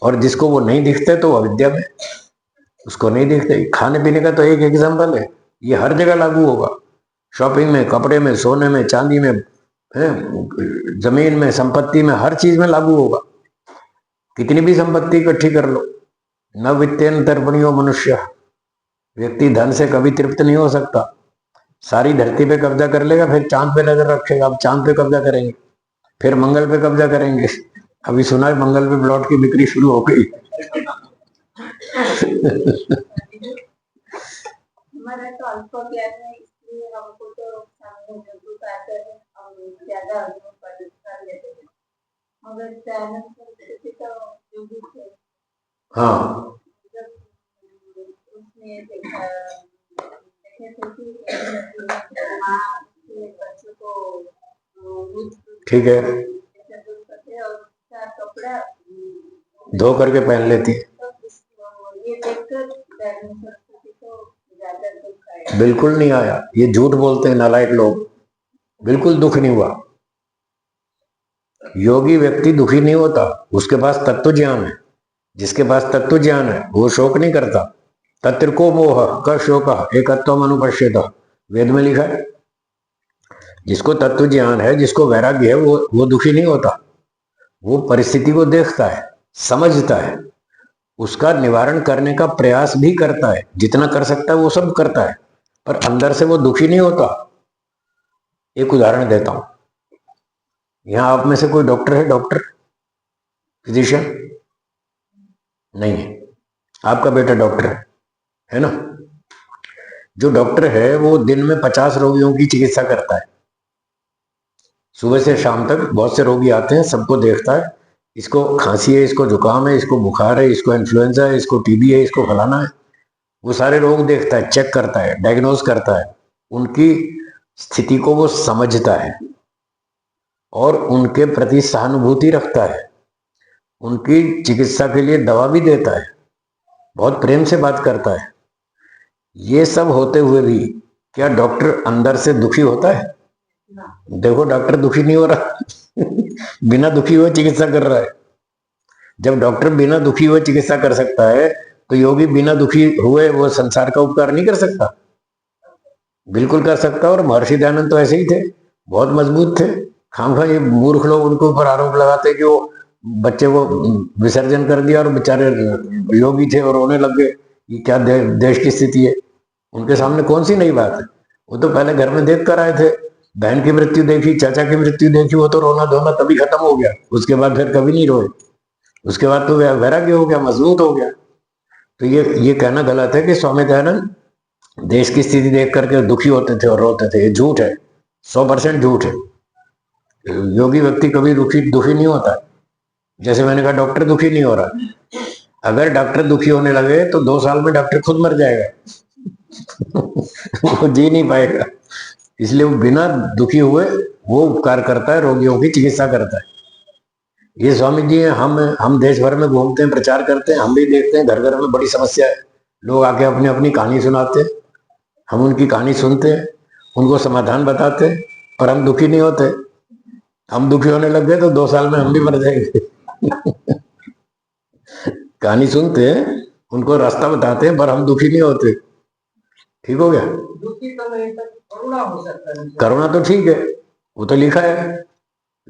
और जिसको वो नहीं दिखते तो अविद्या में, उसको नहीं दिखते। खाने पीने का तो एक एग्जाम्पल है, ये हर जगह लागू होगा। शॉपिंग में, कपड़े में, सोने में, चांदी में, जमीन में, संपत्ति में, हर चीज में लागू होगा। कितनी भी संपत्ति इकट्ठी कर लो, न वित्तेन तर्पणियो मनुष्य, व्यक्ति धन से कभी तृप्त नहीं हो सकता। सारी धरती पे कब्जा कर लेगा, फिर चांद पे नजर रखेगा, अब चांद पे कब्जा करेंगे, फिर मंगल पे कब्जा करेंगे। अभी सुना है मंगल पे प्लॉट की बिक्री शुरू हो गई। हमारा तो अल्प ज्ञान है, इसलिए हमको तो सामने जरूर आता है, हम ज्यादा अनुभव कर लेते हैं। मगर ध्यान तो जो भी है, हाँ, उसने देखा देखे थे कि माँ के बच्चों को ठीक है, और उसका कपड़ा धो करके पहन लेती है। तो ये देखकर सरस्वती को ज्यादा दुख आया। बिल्कुल नहीं आया, ये झूठ बोलते हैं नालायक लोग, बिल्कुल दुख नहीं हुआ। योगी व्यक्ति दुखी नहीं होता, उसके पास तत्व ज्ञान है। जिसके पास तत्व ज्ञान है वो शोक नहीं करता। तत्र को मोह क शोक एकत्वम अनुपश्येत, वेद में लिखा है। जिसको तत्व ज्ञान है, जिसको वैराग्य है, वो दुखी नहीं होता। वो परिस्थिति को देखता है, समझता है, उसका निवारण करने का प्रयास भी करता है, जितना कर सकता है वो सब करता है, पर अंदर से वो दुखी नहीं होता। एक उदाहरण देता हूं। यहां आप में से कोई डॉक्टर है? Doctor, physician? नहीं है। आपका बेटा डॉक्टर है ना? जो डॉक्टर है वो दिन में 50 रोगियों की चिकित्सा करता है। सुबह से शाम तक बहुत से रोगी आते हैं, सबको देखता है। इसको खांसी है, इसको जुकाम है, इसको बुखार है, इसको इन्फ्लुएंजा है, इसको टीबी है, इसको फलाना है। वो सारे रोग देखता है, चेक करता है, डायग्नोज करता है, उनकी स्थिति को वो समझता है और उनके प्रति सहानुभूति रखता है, उनकी चिकित्सा के लिए दवा भी देता है, बहुत प्रेम से बात करता है। ये सब होते हुए भी क्या डॉक्टर अंदर से दुखी होता है? ना, देखो डॉक्टर दुखी नहीं हो रहा बिना दुखी हुए चिकित्सा कर रहा है। जब डॉक्टर बिना दुखी हुए चिकित्सा कर सकता है तो योगी बिना दुखी हुए वो संसार का उपकार नहीं कर सकता? बिल्कुल कर सकता। और महर्षि दयानंद तो ऐसे ही थे, बहुत मजबूत थे। खामखा ये मूर्ख लोग उनके ऊपर आरोप लगाते कि वो बच्चे को विसर्जन कर दिया और बेचारे योगी थे और रोने लग गए। ये क्या देश की स्थिति है? उनके सामने कौन सी नई बात है? वो तो पहले घर में देख कर आए थे, बहन की मृत्यु देखी, चाचा की मृत्यु देखी, वो तो रोना धोना तभी खत्म हो गया। उसके बाद फिर कभी नहीं रोए। उसके बाद तो वैराग्य हो गया, मजबूत हो गया। तो ये कहना गलत है कि स्वामी दयानंद देश की स्थिति देख करके दुखी होते थे और रोते थे। ये झूठ है, 100% झूठ है। योगी व्यक्ति कभी दुखी नहीं होता। जैसे मैंने कहा डॉक्टर दुखी नहीं हो रहा। अगर डॉक्टर दुखी होने लगे तो 2 साल में डॉक्टर खुद मर जाएगा वो जी नहीं पाएगा। इसलिए वो बिना दुखी हुए वो उपकार करता है, रोगियों की चिकित्सा करता है। ये स्वामी जी हम देश भर में घूमते हैं, प्रचार करते हैं, हम भी देखते हैं घर घर में बड़ी समस्या है। लोग आके अपनी अपनी कहानी सुनाते हैं, हम उनकी कहानी सुनते हैं, उनको समाधान बताते हैं, पर हम दुखी नहीं होते। हम दुखी होने लग गए तो 2 साल में हम भी मर जाएंगे कहानी सुनते हैं, उनको रास्ता बताते हैं, पर हम दुखी नहीं होते। ठीक हो गया? दुखी तो नहीं, तो करुणा हो सकता है। करुणा तो ठीक है, वो तो लिखा है।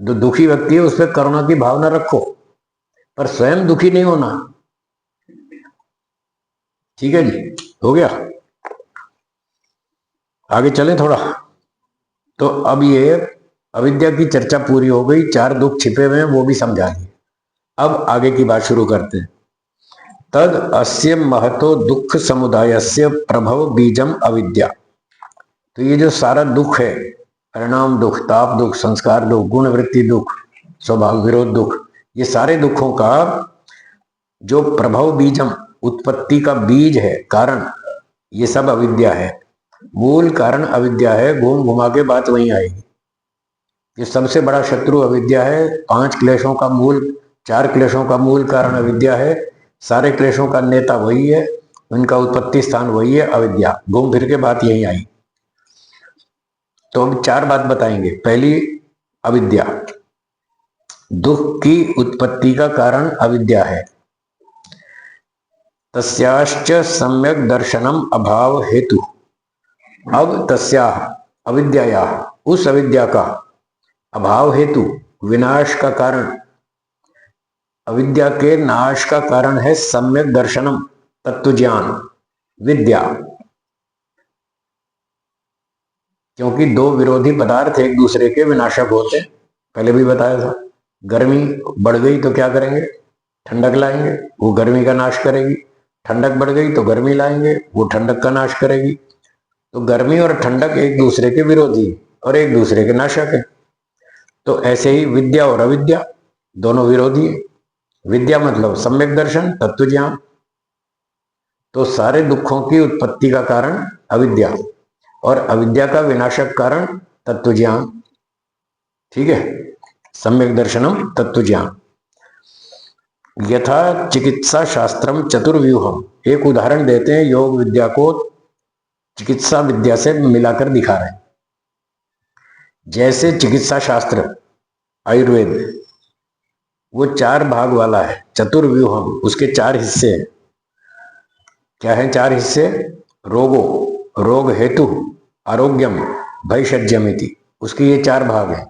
जो दुखी व्यक्ति है उस पर करुणा की भावना रखो, पर स्वयं दुखी नहीं होना। ठीक है जी, हो गया? आगे चलें थोड़ा। तो अब ये अविद्या की चर्चा पूरी हो गई, 4 दुख छिपे हुए हैं वो भी समझा दिए। अब आगे की बात शुरू करते हैं। तद अस्य महतो दुख समुदायस्य प्रभव बीजम अविद्या। तो ये जो सारा दुख है, परिणाम दुख, ताप दुख, संस्कार दुख, गुण वृत्ति दुख, स्वभाव विरोध दुख, ये सारे दुखों का जो प्रभव बीजम, उत्पत्ति का बीज है, कारण, ये सब अविद्या है। मूल कारण अविद्या है। घूम घुमा के बात वहीं आएगी। ये सबसे बड़ा शत्रु अविद्या है। 5 क्लेशों का मूल, 4 क्लेशों का मूल कारण अविद्या है। सारे क्लेशों का नेता वही है, उनका उत्पत्ति स्थान वही है, अविद्या। घूम फिर के बात यहीं आई। तो हम 4 बात बताएंगे। पहली, अविद्या। दुख की उत्पत्ति का कारण अविद्या है। तस्याश्च सम्यक दर्शनम अभाव हेतु। अब तस्याह, अविद्याया, उस अविद्या का, अभाव हेतु, विनाश का कारण, अविद्या के नाश का कारण है सम्यक दर्शनम, तत्व ज्ञान, विद्या। क्योंकि 2 विरोधी पदार्थ एक दूसरे के विनाशक होते हैं, पहले भी बताया था। गर्मी बढ़ गई तो क्या करेंगे? ठंडक लाएंगे, वो गर्मी का नाश करेगी। ठंडक बढ़ गई तो गर्मी लाएंगे, वो ठंडक का नाश करेगी। तो गर्मी और ठंडक एक दूसरे के विरोधी और एक दूसरे के नाशक है। तो ऐसे ही विद्या और अविद्या दोनों विरोधी है। विद्या मतलब सम्यक दर्शन, तत्व ज्ञान। तो सारे दुखों की उत्पत्ति का कारण अविद्या और अविद्या का विनाशक कारण तत्व ज्ञान। ठीक है? सम्यक दर्शनम तत्व ज्ञान। यथा चिकित्सा शास्त्रम चतुर्व्यूहम। एक उदाहरण देते हैं, योग विद्या को चिकित्सा विद्या से मिलाकर दिखा रहे हैं। जैसे चिकित्सा शास्त्र आयुर्वेद वो 4 भाग वाला है, चतुर्व्यूहम, उसके 4 हिस्से हैं। क्या है 4 हिस्से? रोगो, रोग हेतु, आरोग्यम, भैषज्यमिति, उसके ये 4 भाग हैं।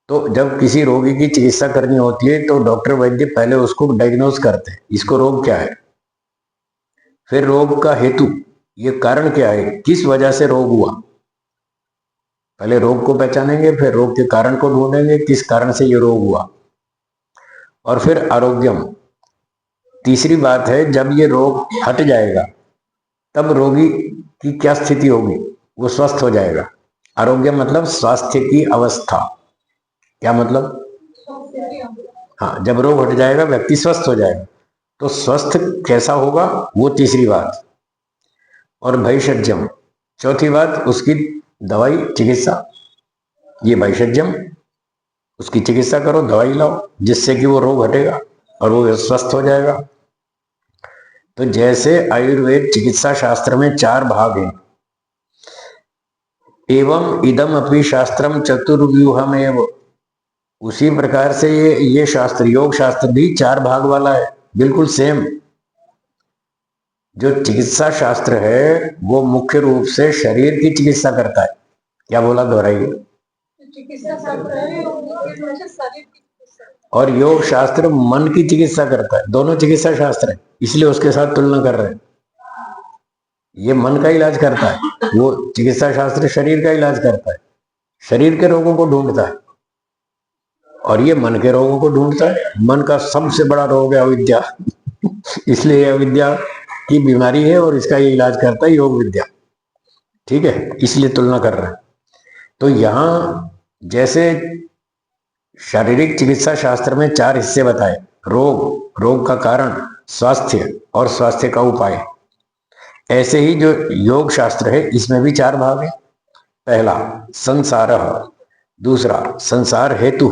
तो जब किसी रोगी की चिकित्सा करनी होती है तो डॉक्टर वैद्य पहले उसको डायग्नोज करते हैं, इसको रोग क्या है। फिर रोग का हेतु, ये कारण क्या है, किस वजह से रोग हुआ। पहले रोग को पहचानेंगे, फिर रोग के कारण को ढूंढेंगे, किस कारण से ये रोग हुआ। और फिर आरोग्यम, तीसरी बात है, जब ये रोग हट जाएगा तब रोगी की क्या स्थिति होगी, वो स्वस्थ हो जाएगा। आरोग्य मतलब स्वास्थ्य की अवस्था। क्या मतलब? हाँ, जब रोग हट जाएगा व्यक्ति स्वस्थ हो जाएगा। तो स्वस्थ कैसा होगा, वो तीसरी बात। और भैषज्यम, चौथी बात, उसकी दवाई चिकित्सा। ये भैषज्यम, उसकी चिकित्सा करो, दवाई लाओ, जिससे कि वो रोग हटेगा और वो स्वस्थ हो जाएगा। तो जैसे आयुर्वेद चिकित्सा शास्त्र में 4 भाग हैं, एवं इदम अपि शास्त्रम चतुर्व्यूहमेव, उसी प्रकार से ये शास्त्र, योग शास्त्र भी 4 भाग वाला है, बिल्कुल सेम। जो चिकित्सा शास्त्र है वो मुख्य रूप से शरीर की चिकित्सा करता है। क्या बोला, दोहराइए। चिकित्सा शास्त्र है और मुख्य रूप से शरीर की चिकित्सा। और योग शास्त्र मन की चिकित्सा करता है। दोनों चिकित्सा शास्त्र है, इसलिए उसके साथ तुलना कर रहे हैं। ये मन का इलाज करता है, वो चिकित्सा शास्त्र शरीर का इलाज करता है, शरीर के रोगों को ढूंढता है, और ये मन के रोगों को ढूंढता है। मन का सबसे बड़ा रोग है अविद्या, इसलिए अविद्या की बीमारी है और इसका ये इलाज करता है योग विद्या। ठीक है, इसलिए तुलना कर रहे हैं। तो यहां जैसे शारीरिक चिकित्सा शास्त्र में 4 हिस्से बताए, रोग, रोग का कारण, स्वास्थ्य और स्वास्थ्य का उपाय, ऐसे ही जो योग शास्त्र है इसमें भी 4 भाग है। पहला संसारः, दूसरा संसार हेतु,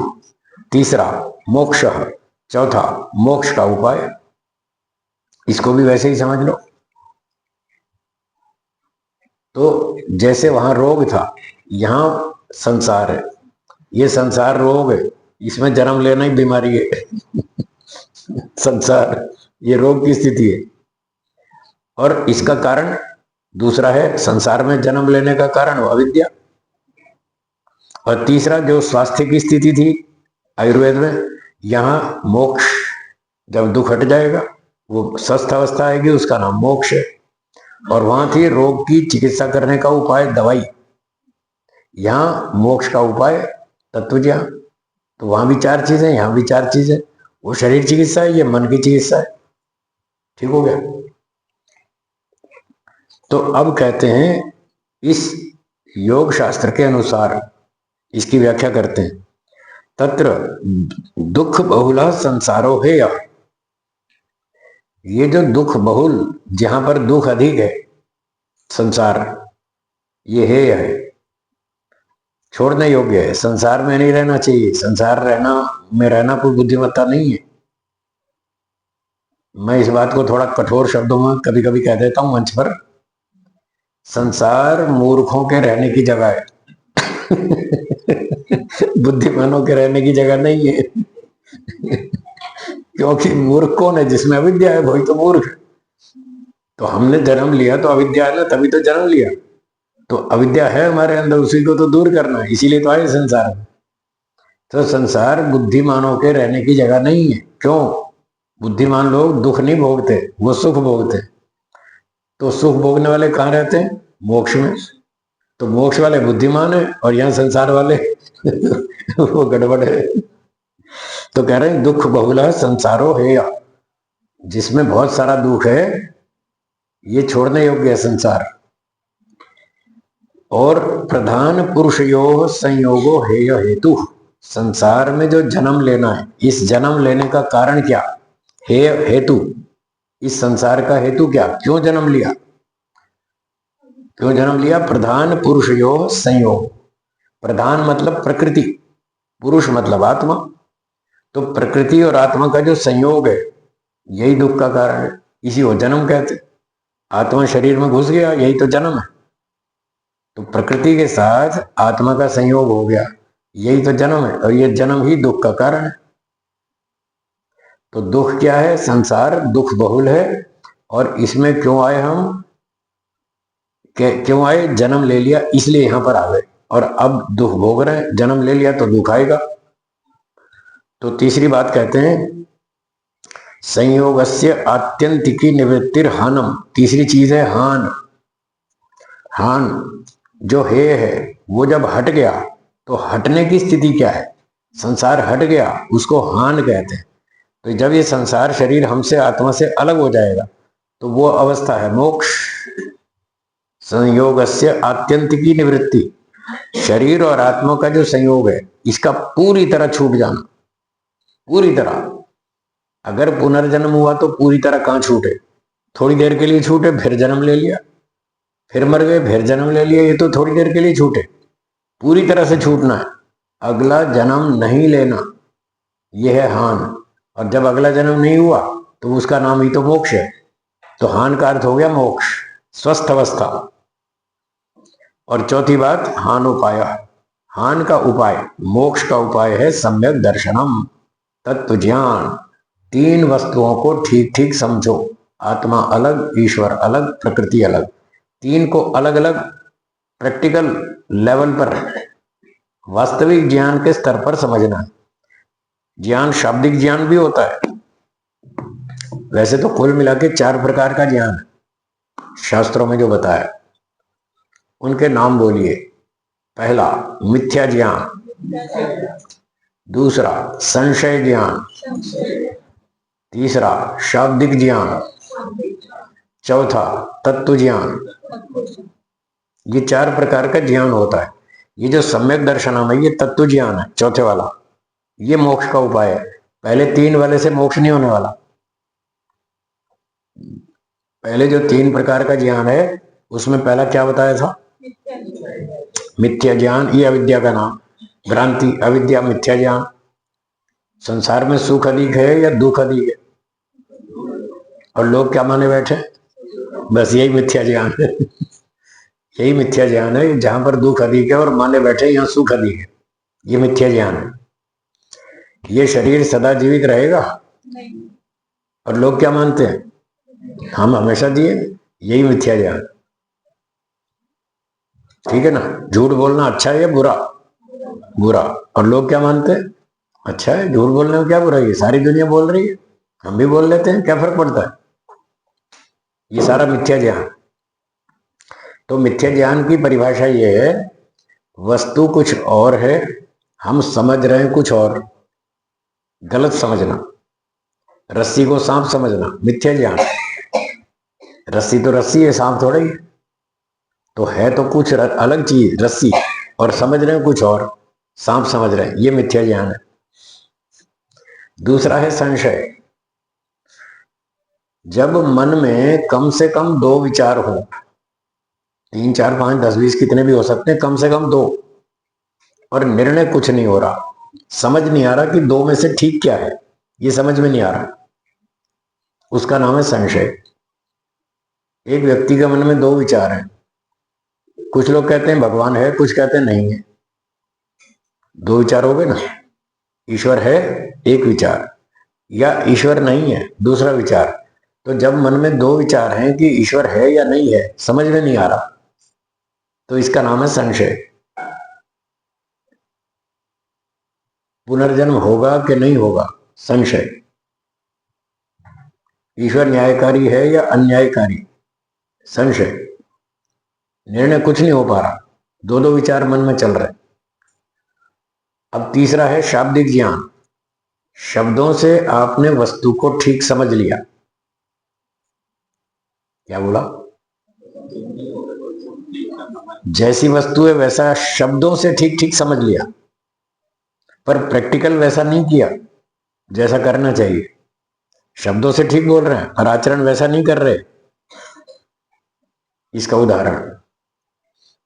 तीसरा मोक्षः, चौथा मोक्ष का उपाय। इसको भी वैसे ही समझ लो। तो जैसे वहां रोग था, यहां संसार है। ये संसार रोग है, इसमें जन्म लेना ही बीमारी है। संसार ये रोग की स्थिति है, और इसका कारण दूसरा है, संसार में जन्म लेने का कारण अविद्या। और तीसरा जो स्वास्थ्य की स्थिति थी आयुर्वेद में, यहाँ मोक्ष, जब दुख हट जाएगा वो स्वस्थ अवस्था आएगी, उसका नाम मोक्ष है। और वहां थी रोग की चिकित्सा करने का उपाय दवाई, यहाँ मोक्ष का उपाय तत्व ज्ञान। तो वहां भी 4 चीजें, यहाँ भी 4 चीजें। वो शरीर चिकित्सा है, ये मन की चिकित्सा है। ठीक हो गया। तो अब कहते हैं इस योग शास्त्र के अनुसार इसकी व्याख्या करते हैं। तत्र दुख बहुला संसारो है। ये जो दुख बहुल, जहां पर दुख अधिक है, संसार, ये है छोड़ने योग्य है। संसार में नहीं रहना चाहिए, संसार में रहना कोई बुद्धिमत्ता नहीं है। मैं इस बात को थोड़ा कठोर शब्दों में कभी कभी कह देता हूं मंच पर, संसार मूर्खों के रहने की जगह है। बुद्धिमानों के रहने की जगह नहीं है। क्योंकि मूर्ख कौन है? जिसमें अविद्या है वही तो मूर्ख है। तो हमने जन्म लिया तो अविद्या है ना, तभी तो जन्म लिया। तो अविद्या है हमारे अंदर, उसी को तो दूर करना है, इसीलिए तो आए संसार में। तो संसार बुद्धिमानों के रहने की जगह नहीं है। क्यों? बुद्धिमान लोग दुख नहीं भोगते, वो सुख भोगते। तो सुख भोगने वाले कहाँ रहते हैं? मोक्ष में। तो मोक्ष वाले बुद्धिमान है और यहाँ संसार वाले वो गड़बड़ है। तो कह रहे हैं दुख बहुला संसारो है, जिसमें बहुत सारा दुख है, ये छोड़ने योग्य है संसार। और प्रधान पुरुषयो संयोगो हेय हेतु, संसार में जो जन्म लेना है, इस जन्म लेने का कारण क्या? हेय हेतु, इस संसार का हेतु क्या? क्यों जन्म लिया? क्यों जन्म लिया? प्रधान पुरुषयो संयोग। प्रधान मतलब प्रकृति, पुरुष मतलब आत्मा। तो प्रकृति और आत्मा का जो संयोग है, यही दुख का कारण है, इसी को जन्म कहते। आत्मा शरीर में घुस गया, यही तो जन्म है। तो प्रकृति के साथ आत्मा का संयोग हो गया, यही तो जन्म है, और ये जन्म ही दुख का कारण है। तो दुख क्या है? संसार दुख बहुल है। और इसमें क्यों आए हम? क्यों आए? जन्म ले लिया इसलिए यहां पर आ गए, और अब दुख भोग रहे हैं। जन्म ले लिया तो दुख आएगा। तो तीसरी बात कहते हैं संयोगस्य आत्यंतिकी निवृत्तिर हानम। तीसरी चीज है हान। हान जो है वो जब हट गया, तो हटने की स्थिति क्या है? संसार हट गया, उसको हान कहते हैं। तो जब ये संसार शरीर हमसे, आत्मा से अलग हो जाएगा, तो वो अवस्था है मोक्ष। संयोगस्य आत्यंतिकी निवृत्ति, शरीर और आत्मा का जो संयोग है, इसका पूरी तरह छूट जाना, पूरी तरह। अगर पुनर्जन्म हुआ तो पूरी तरह कहां छूटे? थोड़ी देर के लिए छूटे, फिर जन्म ले लिया, फिर मर गए, फिर जन्म ले लिया, ये तो थोड़ी देर के लिए छूटे। पूरी तरह से छूटना है, अगला जन्म नहीं लेना, यह है हान। और जब अगला जन्म नहीं हुआ तो उसका नाम ही तो मोक्ष है। तो हान का अर्थ हो गया मोक्ष, स्वस्थ अवस्था। और चौथी बात हान उपाय, हान का उपाय, मोक्ष का उपाय है सम्यक दर्शनम, तत्व ज्ञान। तीन वस्तुओं को ठीक ठीक समझो, आत्मा अलग, ईश्वर अलग, प्रकृति अलग, तीन को अलग अलग प्रैक्टिकल लेवल पर, वास्तविक ज्ञान के स्तर पर समझना है। ज्ञान शाब्दिक ज्ञान भी होता है, वैसे तो कुल मिला के 4 प्रकार का ज्ञान है शास्त्रों में जो बताया, उनके नाम बोलिए। पहला मिथ्या ज्ञान, दूसरा संशय ज्ञान, तीसरा शाब्दिक ज्ञान, चौथा तत्व ज्ञान। ये 4 प्रकार का ज्ञान होता है। ये जो सम्यक दर्शनम है ये तत्व ज्ञान है, चौथे वाला, ये मोक्ष का उपाय है। पहले 3 वाले से मोक्ष नहीं होने वाला। पहले जो 3 प्रकार का ज्ञान है उसमें पहला क्या बताया था? मिथ्या ज्ञान, ये अविद्या का नाम, भ्रांति, अविद्या, मिथ्या ज्ञान। संसार में सुख अधिक है या दुख अधिक है, और लोग क्या माने बैठे? बस यही मिथ्या ज्ञान है। यही मिथ्या ज्ञान है, जहां पर दुख अधिक है और माने बैठे यहाँ सुख अधिक है, ये मिथ्या ज्ञान है। ये शरीर सदा जीवित रहेगा और लोग क्या मानते हैं? हम हमेशा जिए, यही मिथ्या ज्ञान। ठीक है ना? झूठ बोलना अच्छा है या बुरा? बुरा। और लोग क्या मानते हैं? अच्छा है, झूठ बोलने में क्या बुरा है, सारी दुनिया बोल रही है, हम भी बोल लेते हैं, क्या फर्क पड़ता है? ये सारा मिथ्या ज्ञान। तो मिथ्या ज्ञान की परिभाषा ये है, वस्तु कुछ और है, हम समझ रहे हैं कुछ और, गलत समझना। रस्सी को सांप समझना मिथ्या ज्ञान। रस्सी तो रस्सी है, सांप थोड़ा ही। तो है तो कुछ अलग चीज रस्सी, और समझ रहे हैं कुछ और, सांप समझ रहे हैं, ये मिथ्या ज्ञान है। दूसरा है संशय। जब मन में कम से कम 2 विचार हो, 3, 4, 5, 10, 20 कितने भी हो सकते हैं, कम से कम 2, और निर्णय कुछ नहीं हो रहा, समझ नहीं आ रहा कि 2 में से ठीक क्या है, ये समझ में नहीं आ रहा, उसका नाम है संशय। एक व्यक्ति के मन में 2 विचार हैं, कुछ लोग कहते हैं भगवान है, कुछ कहते हैं नहीं है। 2 विचार हो गए ना, ईश्वर है एक विचार, या ईश्वर नहीं है दूसरा विचार। तो जब मन में 2 विचार हैं कि ईश्वर है या नहीं है, समझ में नहीं आ रहा, तो इसका नाम है संशय। पुनर्जन्म होगा कि नहीं होगा, संशय। ईश्वर न्यायकारी है या अन्यायकारी, संशय। निर्णय कुछ नहीं हो पा रहा, 2 विचार मन में चल रहे। अब तीसरा है शाब्दिक ज्ञान। शब्दों से आपने वस्तु को ठीक समझ लिया। क्या बोला? जैसी वस्तु है वैसा शब्दों से ठीक ठीक समझ लिया, पर प्रैक्टिकल वैसा नहीं किया जैसा करना चाहिए। शब्दों से ठीक बोल रहे हैं और आचरण वैसा नहीं कर रहे। इसका उदाहरण,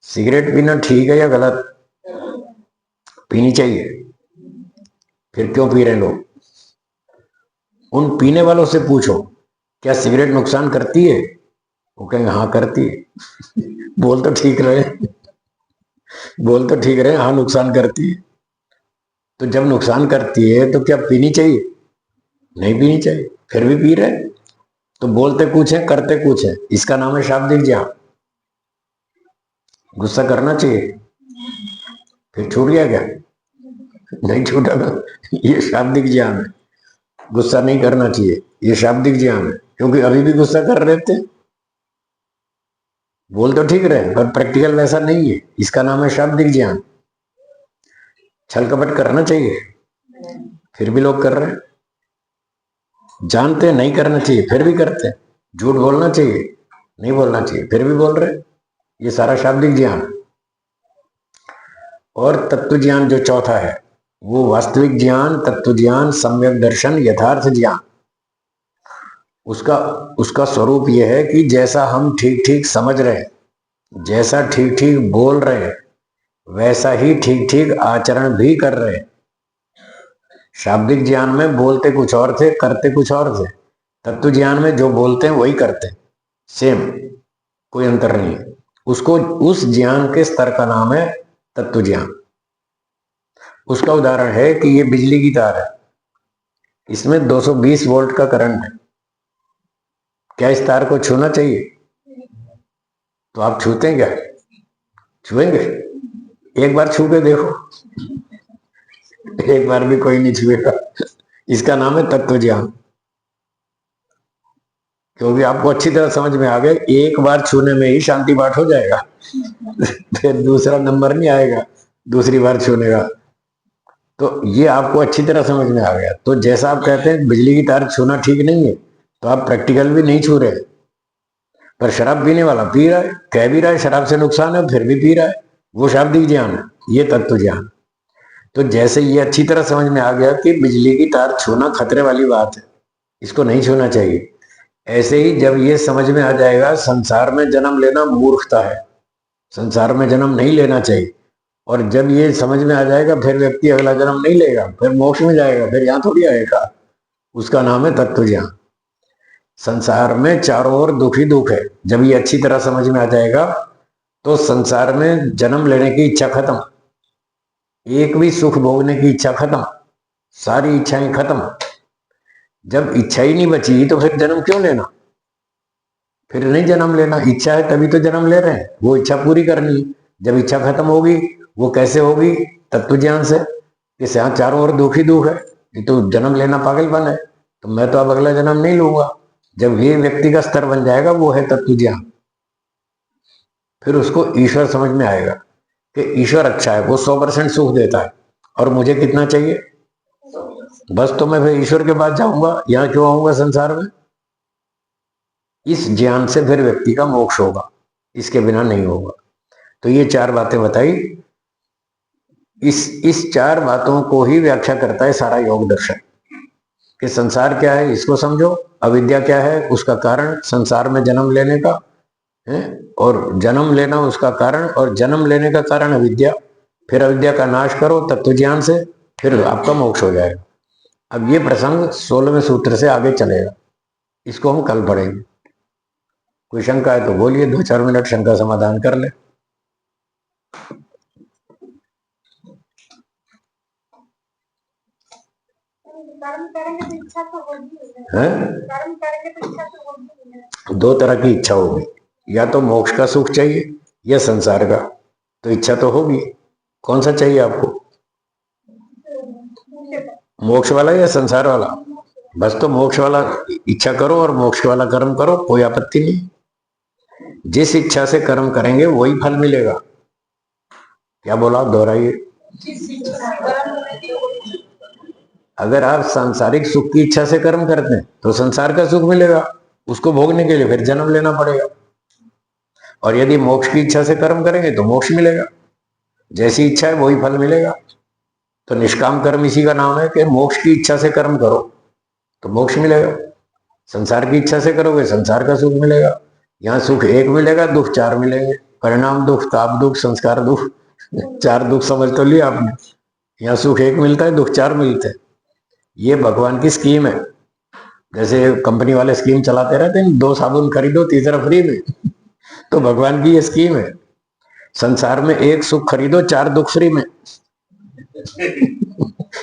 सिगरेट पीना ठीक है या गलत? पीनी चाहिए, फिर क्यों पी रहे हैं लोग? उन पीने वालों से पूछो, क्या सिगरेट नुकसान करती है? वो कहेंगे हाँ करती है। बोल तो ठीक रहे, बोल तो ठीक रहे, हाँ नुकसान करती है। तो जब नुकसान करती है तो क्या पीनी चाहिए? नहीं पीनी चाहिए, फिर भी पी रहे। तो बोलते कुछ है, करते कुछ है, इसका नाम है शाब्दिक ज्ञान। गुस्सा करना चाहिए, फिर छूट गया क्या? नहीं छूटा तो ये शाब्दिक ज्ञान है। गुस्सा नहीं करना चाहिए, ये शाब्दिक ज्ञान है, क्योंकि अभी भी गुस्सा कर रहे थे। बोल तो ठीक रहे पर प्रैक्टिकल वैसा नहीं है, इसका नाम है शाब्दिक ज्ञान। छल कपट करना चाहिए, फिर भी लोग कर रहे हैं। जानते नहीं करना चाहिए, फिर भी करते हैं। झूठ बोलना चाहिए, नहीं बोलना चाहिए, फिर भी बोल रहे। ये सारा शाब्दिक ज्ञान। और तत्व ज्ञान जो चौथा है, वो वास्तविक ज्ञान, तत्व ज्ञान, सम्यक दर्शन, यथार्थ ज्ञान। उसका स्वरूप यह है कि जैसा हम ठीक ठीक समझ रहे, जैसा ठीक ठीक बोल रहे, वैसा ही ठीक ठीक आचरण भी कर रहे। शाब्दिक ज्ञान में बोलते कुछ और थे, करते कुछ और थे। तत्व ज्ञान में जो बोलते हैं वही करते, सेम, कोई अंतर नहीं है। उसको, उस ज्ञान के स्तर का नाम है तत्व ज्ञान। उसका उदाहरण है कि ये बिजली की तार है, इसमें 220 वोल्ट का करंट है। क्या इस तार को छूना चाहिए? तो आप छूते हैं क्या? छुएंगे? एक बार छू के देखो, एक बार भी कोई नहीं छुएगा। इसका नाम है तत्व ज्ञान। क्योंकि आपको अच्छी तरह समझ में आ गया, एक बार छूने में ही शांति पाठ हो जाएगा। फिर दूसरा नंबर नहीं आएगा दूसरी बार छूने का। तो ये आपको अच्छी तरह समझ में आ गया। तो जैसा आप कहते हैं बिजली की तार छूना ठीक नहीं है, तो आप प्रैक्टिकल भी नहीं छू रहे। पर शराब पीने वाला पी रहा है, कह भी रहा है शराब से नुकसान है, फिर भी पी रहा है, वो शाब्दिक ज्ञान है, ये तत्व ज्ञान। तो जैसे ये अच्छी तरह समझ में आ गया कि बिजली की तार छूना खतरे वाली बात है, इसको नहीं छूना चाहिए, ऐसे ही जब ये समझ में आ जाएगा संसार में जन्म लेना मूर्खता है, संसार में जन्म नहीं लेना चाहिए, और जब ये समझ में आ जाएगा फिर व्यक्ति अगला जन्म नहीं लेगा, फिर मोक्ष में जाएगा, फिर यहाँ थोड़ी आएगा, उसका नाम है तत्व ज्ञान। संसार में चारों ओर दुख ही दुख है। जब ये अच्छी तरह समझ में आ जाएगा तो संसार में जन्म लेने की इच्छा खत्म, एक भी सुख भोगने की इच्छा खत्म, सारी इच्छाएं खत्म। जब इच्छा ही नहीं बची तो फिर जन्म क्यों लेना? फिर नहीं जन्म लेना। इच्छा है तभी तो जन्म ले रहे हैं, वो इच्छा पूरी करनी है। जब इच्छा खत्म होगी, वो कैसे होगी? तत्व ज्ञान से। इस यहाँ चारों ओर दुख ही दुख है, ये तो जन्म लेना पागलपन है, तो मैं तो अब अगला जन्म नहीं लूंगा। जब ये व्यक्ति का स्तर बन जाएगा, वो है तत्व ज्ञान। फिर उसको ईश्वर समझ में आएगा कि ईश्वर अच्छा है, वो 100% सुख देता है, और मुझे कितना चाहिए? बस। तो मैं फिर ईश्वर के पास जाऊंगा, यहाँ क्यों आऊंगा संसार में? इस ज्ञान से फिर व्यक्ति का मोक्ष होगा, इसके बिना नहीं होगा। तो ये चार बातें बताई। इस चार बातों को ही व्याख्या करता है सारा योग दर्शन, कि संसार क्या है इसको समझो, अविद्या क्या है उसका कारण, संसार में जन्म लेने का है, और जन्म लेना उसका कारण, और जन्म लेने का कारण अविद्या, फिर अविद्या का नाश करो तत्व ज्ञान से, फिर आपका मोक्ष हो जाएगा। अब ये प्रसंग 16वें सूत्र से आगे चलेगा, इसको हम कल पढ़ेंगे। कोई शंका है तो बोलिए, 2-4 मिनट शंका समाधान कर ले। कर्म करेंगे तो इच्छा तो होगी, कर्म करेंगे तो इच्छा तो होगी। दो तरह की इच्छा होगी, या तो मोक्ष का सुख चाहिए या संसार का, तो इच्छा तो होगी। कौन सा चाहिए आपको? मोक्ष वाला या संसार वाला? बस। तो मोक्ष वाला इच्छा करो और मोक्ष वाला कर्म करो, कोई आपत्ति नहीं। जिस इच्छा से कर्म करेंगे वही फल मिलेगा। क्या बोला? दोहराइए। अगर आप सांसारिक सुख की इच्छा से कर्म करते हैं तो संसार का सुख मिलेगा, उसको भोगने के लिए फिर जन्म लेना पड़ेगा। और यदि मोक्ष की इच्छा से कर्म करेंगे तो मोक्ष मिलेगा, जैसी इच्छा है वही फल मिलेगा। तो निष्काम कर्म इसी का नाम है कि मोक्ष की इच्छा से कर्म करो तो मोक्ष मिलेगा, संसार की इच्छा से करोगे संसार का सुख मिलेगा। यहाँ सुख एक मिलेगा, दुख 4 मिलेंगे। परिणाम दुख, ताप दुख, संस्कार दुख, 4 दुख समझ तो लिया आपने। यहाँ सुख एक मिलता है, दुख 4 मिलते हैं। ये भगवान की स्कीम है। जैसे कंपनी वाले स्कीम चलाते रहते हैं, 2 साबुन खरीदो तीसरा फ्री में। तो भगवान की ये स्कीम है, संसार में 1 सुख खरीदो 4 दुख फ्री में।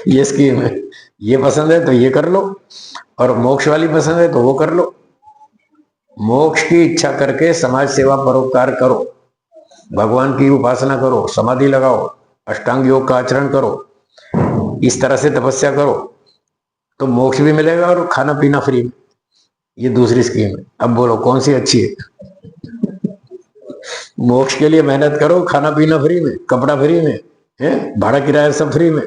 ये स्कीम है। ये पसंद है तो ये कर लो, और मोक्ष वाली पसंद है तो वो कर लो। मोक्ष की इच्छा करके समाज सेवा परोपकार करो, भगवान की उपासना करो, समाधि लगाओ, अष्टांग योग का आचरण करो, इस तरह से तपस्या करो तो मोक्ष भी मिलेगा और खाना पीना फ्री में। ये दूसरी स्कीम है। अब बोलो कौन सी अच्छी है? मोक्ष के लिए मेहनत करो, खाना पीना फ्री में, कपड़ा फ्री में, है भाड़ा किराया सब फ्री में।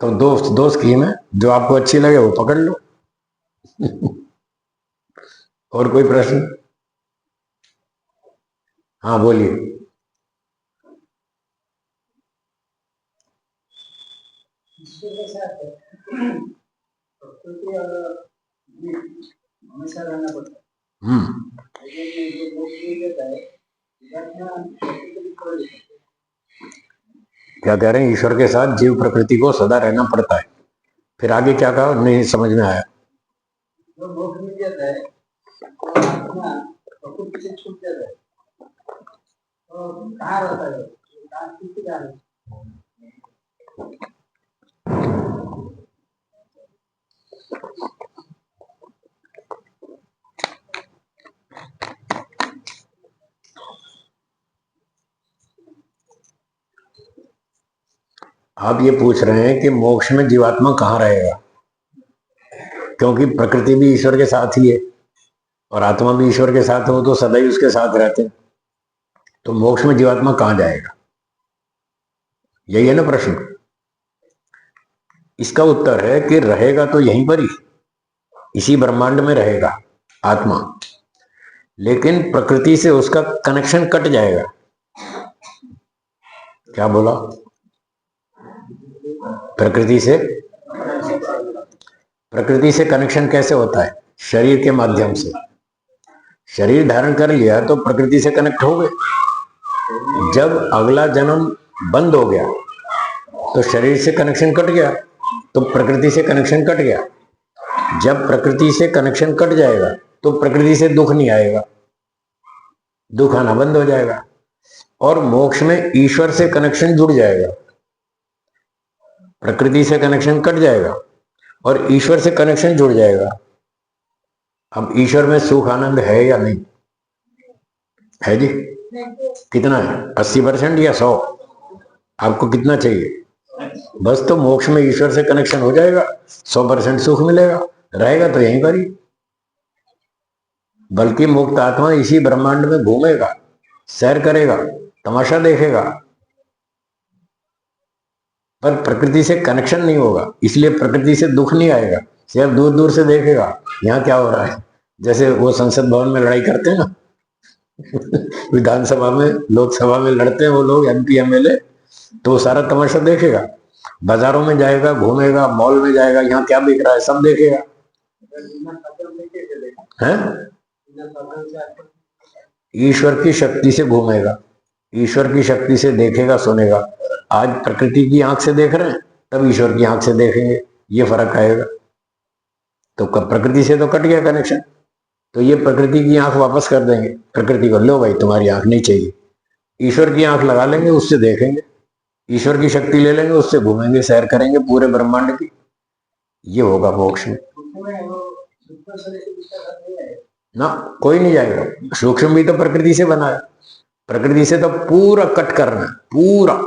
तो दो स्कीम है, जो आपको अच्छी लगे वो पकड़ लो। और कोई प्रश्न? हाँ बोलिए। हमेशा रहना पड़ता क्या कह रहे हैं? ईश्वर के साथ जीव प्रकृति को सदा रहना पड़ता है। फिर आगे क्या कहा? नहीं समझ में आया। जो मोक्ष मिल जाता है तो आत्मा प्रकृति से छूट जाता है तो कहाँ रहता है, कहाँ किसके जा रहे हैं? आप ये पूछ रहे हैं कि मोक्ष में जीवात्मा कहाँ रहेगा, क्योंकि प्रकृति भी ईश्वर के साथ ही है और आत्मा भी ईश्वर के साथ हो तो सदैव उसके साथ रहते हैं, तो मोक्ष में जीवात्मा कहाँ जाएगा, यही है ना प्रश्न। इसका उत्तर है कि रहेगा तो यहीं पर ही, इसी ब्रह्मांड में रहेगा आत्मा, लेकिन प्रकृति से उसका कनेक्शन कट जाएगा। क्या बोला? प्रकृति से कनेक्शन कैसे होता है? शरीर के माध्यम से। शरीर धारण कर लिया तो प्रकृति से कनेक्ट हो गए। जब अगला जन्म बंद हो गया तो शरीर से कनेक्शन कट गया, तो प्रकृति से कनेक्शन कट गया। जब प्रकृति से कनेक्शन कट जाएगा तो प्रकृति से दुख नहीं आएगा, दुख आना बंद हो जाएगा। और मोक्ष में ईश्वर से कनेक्शन जुड़ जाएगा। प्रकृति से कनेक्शन कट जाएगा और ईश्वर से कनेक्शन जुड़ जाएगा। अब ईश्वर में सुख आनंद है या नहीं है जी? कितना है? 80% या 100? आपको कितना चाहिए? बस तो मोक्ष में ईश्वर से कनेक्शन हो जाएगा, 100% सुख मिलेगा, रहेगा तो यहीं पर ही। बल्कि मुक्त आत्मा इसी ब्रह्मांड में घूमेगा, सैर करेगा, तमाशा देखेगा, पर प्रकृति से कनेक्शन नहीं होगा, इसलिए प्रकृति से दुख नहीं आएगा। सिर्फ दूर दूर से देखेगा यहाँ क्या हो रहा है। जैसे वो संसद भवन में लड़ाई करते हैं ना विधानसभा में, लोकसभा में लड़ते हैं वो लोग, MP MLA, तो वो सारा तमाशा देखेगा। बाजारों में जाएगा, घूमेगा, मॉल में जाएगा, यहाँ क्या बिक रहा है सब देखेगा। हैं? ईश्वर की शक्ति से घूमेगा, ईश्वर की शक्ति से देखेगा, सुनेगा। आज प्रकृति की आंख से देख रहे हैं, तब ईश्वर की आंख से देखेंगे, ये फर्क आएगा। तो प्रकृति से तो कट गया कनेक्शन, तो ये प्रकृति की आंख वापस कर देंगे प्रकृति को, लो भाई तुम्हारी आंख नहीं चाहिए। ईश्वर की आंख लगा लेंगे, उससे देखेंगे, ईश्वर की शक्ति ले लेंगे, उससे घूमेंगे, सैर करेंगे पूरे ब्रह्मांड की। ये होगा मोक्ष में ना, कोई नहीं जाएगा। सूक्ष्म भी तो प्रकृति से बना है, प्रकृति से तो पूरा कट करना है, पूरा।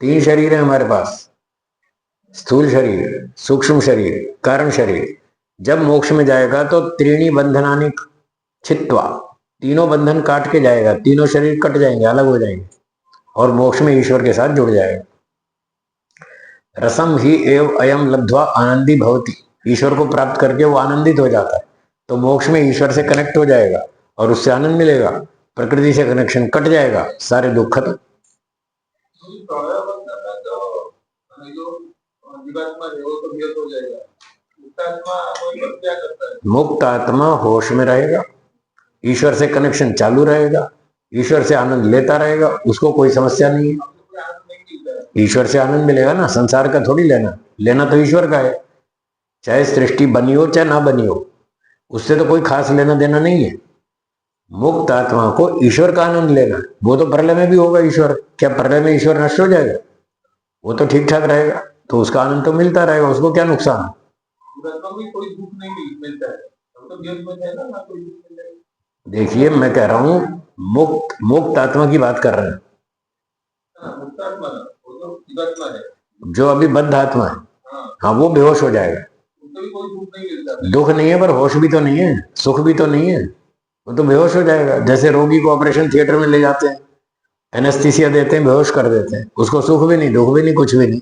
3 शरीर है हमारे पास, स्थूल शरीर, सूक्ष्म शरीर, कारण शरीर। जब मोक्ष में जाएगा तो त्रीणी बंधनानि छित्वा, तीनों बंधन काट के जाएगा, तीनों शरीर कट जाएंगे, अलग हो जाएंगे, और मोक्ष में ईश्वर के साथ जुड़ जाएगा। रसम ही एव अयम लब्ध्वा आनंदी भवति, ईश्वर को प्राप्त करके वो आनंदित हो जाता है। तो मोक्ष में ईश्वर से कनेक्ट हो जाएगा और उससे आनंद मिलेगा। प्रकृति से कनेक्शन कट जाएगा, सारे दुख खत्म। मुक्त आत्मा होश में रहेगा, ईश्वर से कनेक्शन चालू रहेगा, ईश्वर से आनंद लेता रहेगा, उसको कोई समस्या नहीं है। ईश्वर से आनंद मिलेगा ना, संसार का थोड़ी लेना, लेना तो ईश्वर का है। चाहे सृष्टि बनी हो चाहे ना बनी हो, उससे तो कोई खास लेना देना नहीं है। मुक्त आत्मा को ईश्वर का आनंद लेना है। वो तो प्रलय में भी होगा ईश्वर, क्या प्रलय में ईश्वर नष्ट हो जाएगा? वो तो ठीक ठाक रहेगा, तो उसका आनंद तो मिलता रहेगा, उसको क्या नुकसान है? कोई दुख नहीं मिलता है, देखिए मैं कह रहा हूं मुक्त आत्मा की बात कर रहे हैं, जो अभी बद्ध आत्मा है, हाँ वो बेहोश हो जाएगा। दुख नहीं है, पर होश भी तो नहीं है, सुख भी तो नहीं है, वो तो बेहोश हो जाएगा। जैसे रोगी को ऑपरेशन थिएटर में ले जाते हैं, एनेस्थीसिया देते हैं, बेहोश कर देते हैं, उसको सुख भी नहीं, दुख भी नहीं, कुछ भी नहीं।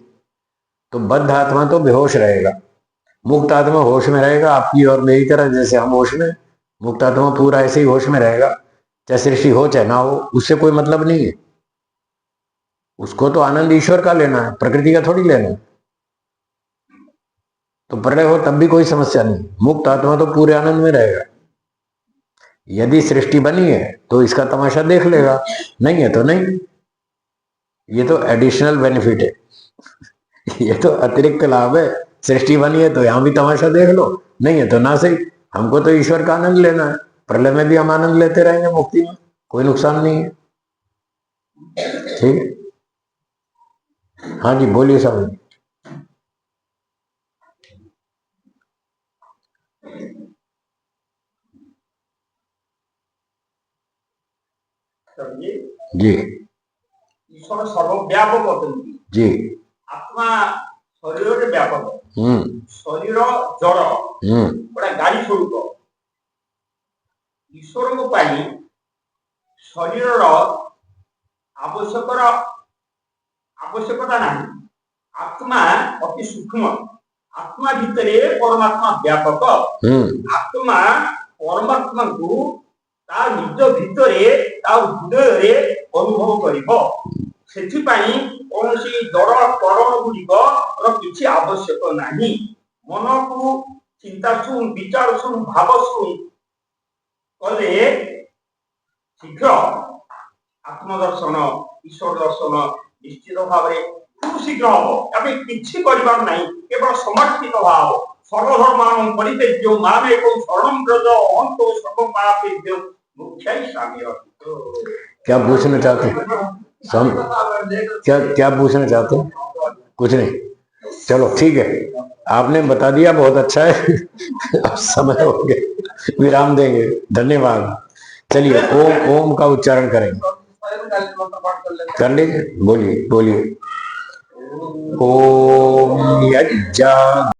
तो बद्ध आत्मा तो बेहोश रहेगा, मुक्त आत्मा होश में रहेगा, आपकी और मेरी तरह। जैसे हम होश में, मुक्त आत्मा पूरा ऐसे ही होश में रहेगा, चाहे सृष्टि हो चाहे ना हो, उससे कोई मतलब नहीं है। उसको तो आनंद ईश्वर का लेना है, प्रकृति का थोड़ी लेना है। तो प्रलय हो तब भी कोई समस्या नहीं, मुक्त आत्मा तो पूरे आनंद में रहेगा। यदि सृष्टि बनी है तो इसका तमाशा देख लेगा, नहीं है तो नहीं। ये तो एडिशनल बेनिफिट है, ये तो अतिरिक्त लाभ है। सृष्टि बनी है तो यहां भी तमाशा देख लो, नहीं है तो ना सही। हमको तो ईश्वर का आनंद लेना है, प्रलय में भी हम आनंद लेते रहेंगे, मुक्ति में कोई नुकसान नहीं है। ठीक है, हाँ जी बोलिए स्वामी जी। जी ईश्वर सर्वव्यापक अटंती जी आत्मा शरीर व्यापक शरीर जड़ गोटे गाड़ी स्वरूप ईश्वर शरीर आवश्यकता नहीं। आत्मा अति सूक्ष्म, आत्मा भितर परमात्मा व्यापक। आत्मा परमात्मा को निज भितर हृदय अनुभव कर कौन जड़ करण गुड़िक किसी आवश्यक नहीं। मन को चिंता शुण विचार शुण भाव शुण कले शीघ्र आत्मदर्शन ईश्वर दर्शन निश्चित भाव खूब शीघ्र हम किसी नहीं, केवल समर्पित भाव सर्वधर्म परित्यज्य माम एकं शरणं व्रज अहं सर्व पापेभ्यो मुक्त्यै स्वामी। क्या पूछना चाहते हैं स्वामी? क्या पूछना चाहते हैं? कुछ नहीं, चलो ठीक है, आपने बता दिया, बहुत अच्छा है। अब समय हो गया, विराम देंगे। धन्यवाद। चलिए ओम का उच्चारण करेंगे। कर लीजिए, बोलिए बोलिए। ओम यज्जा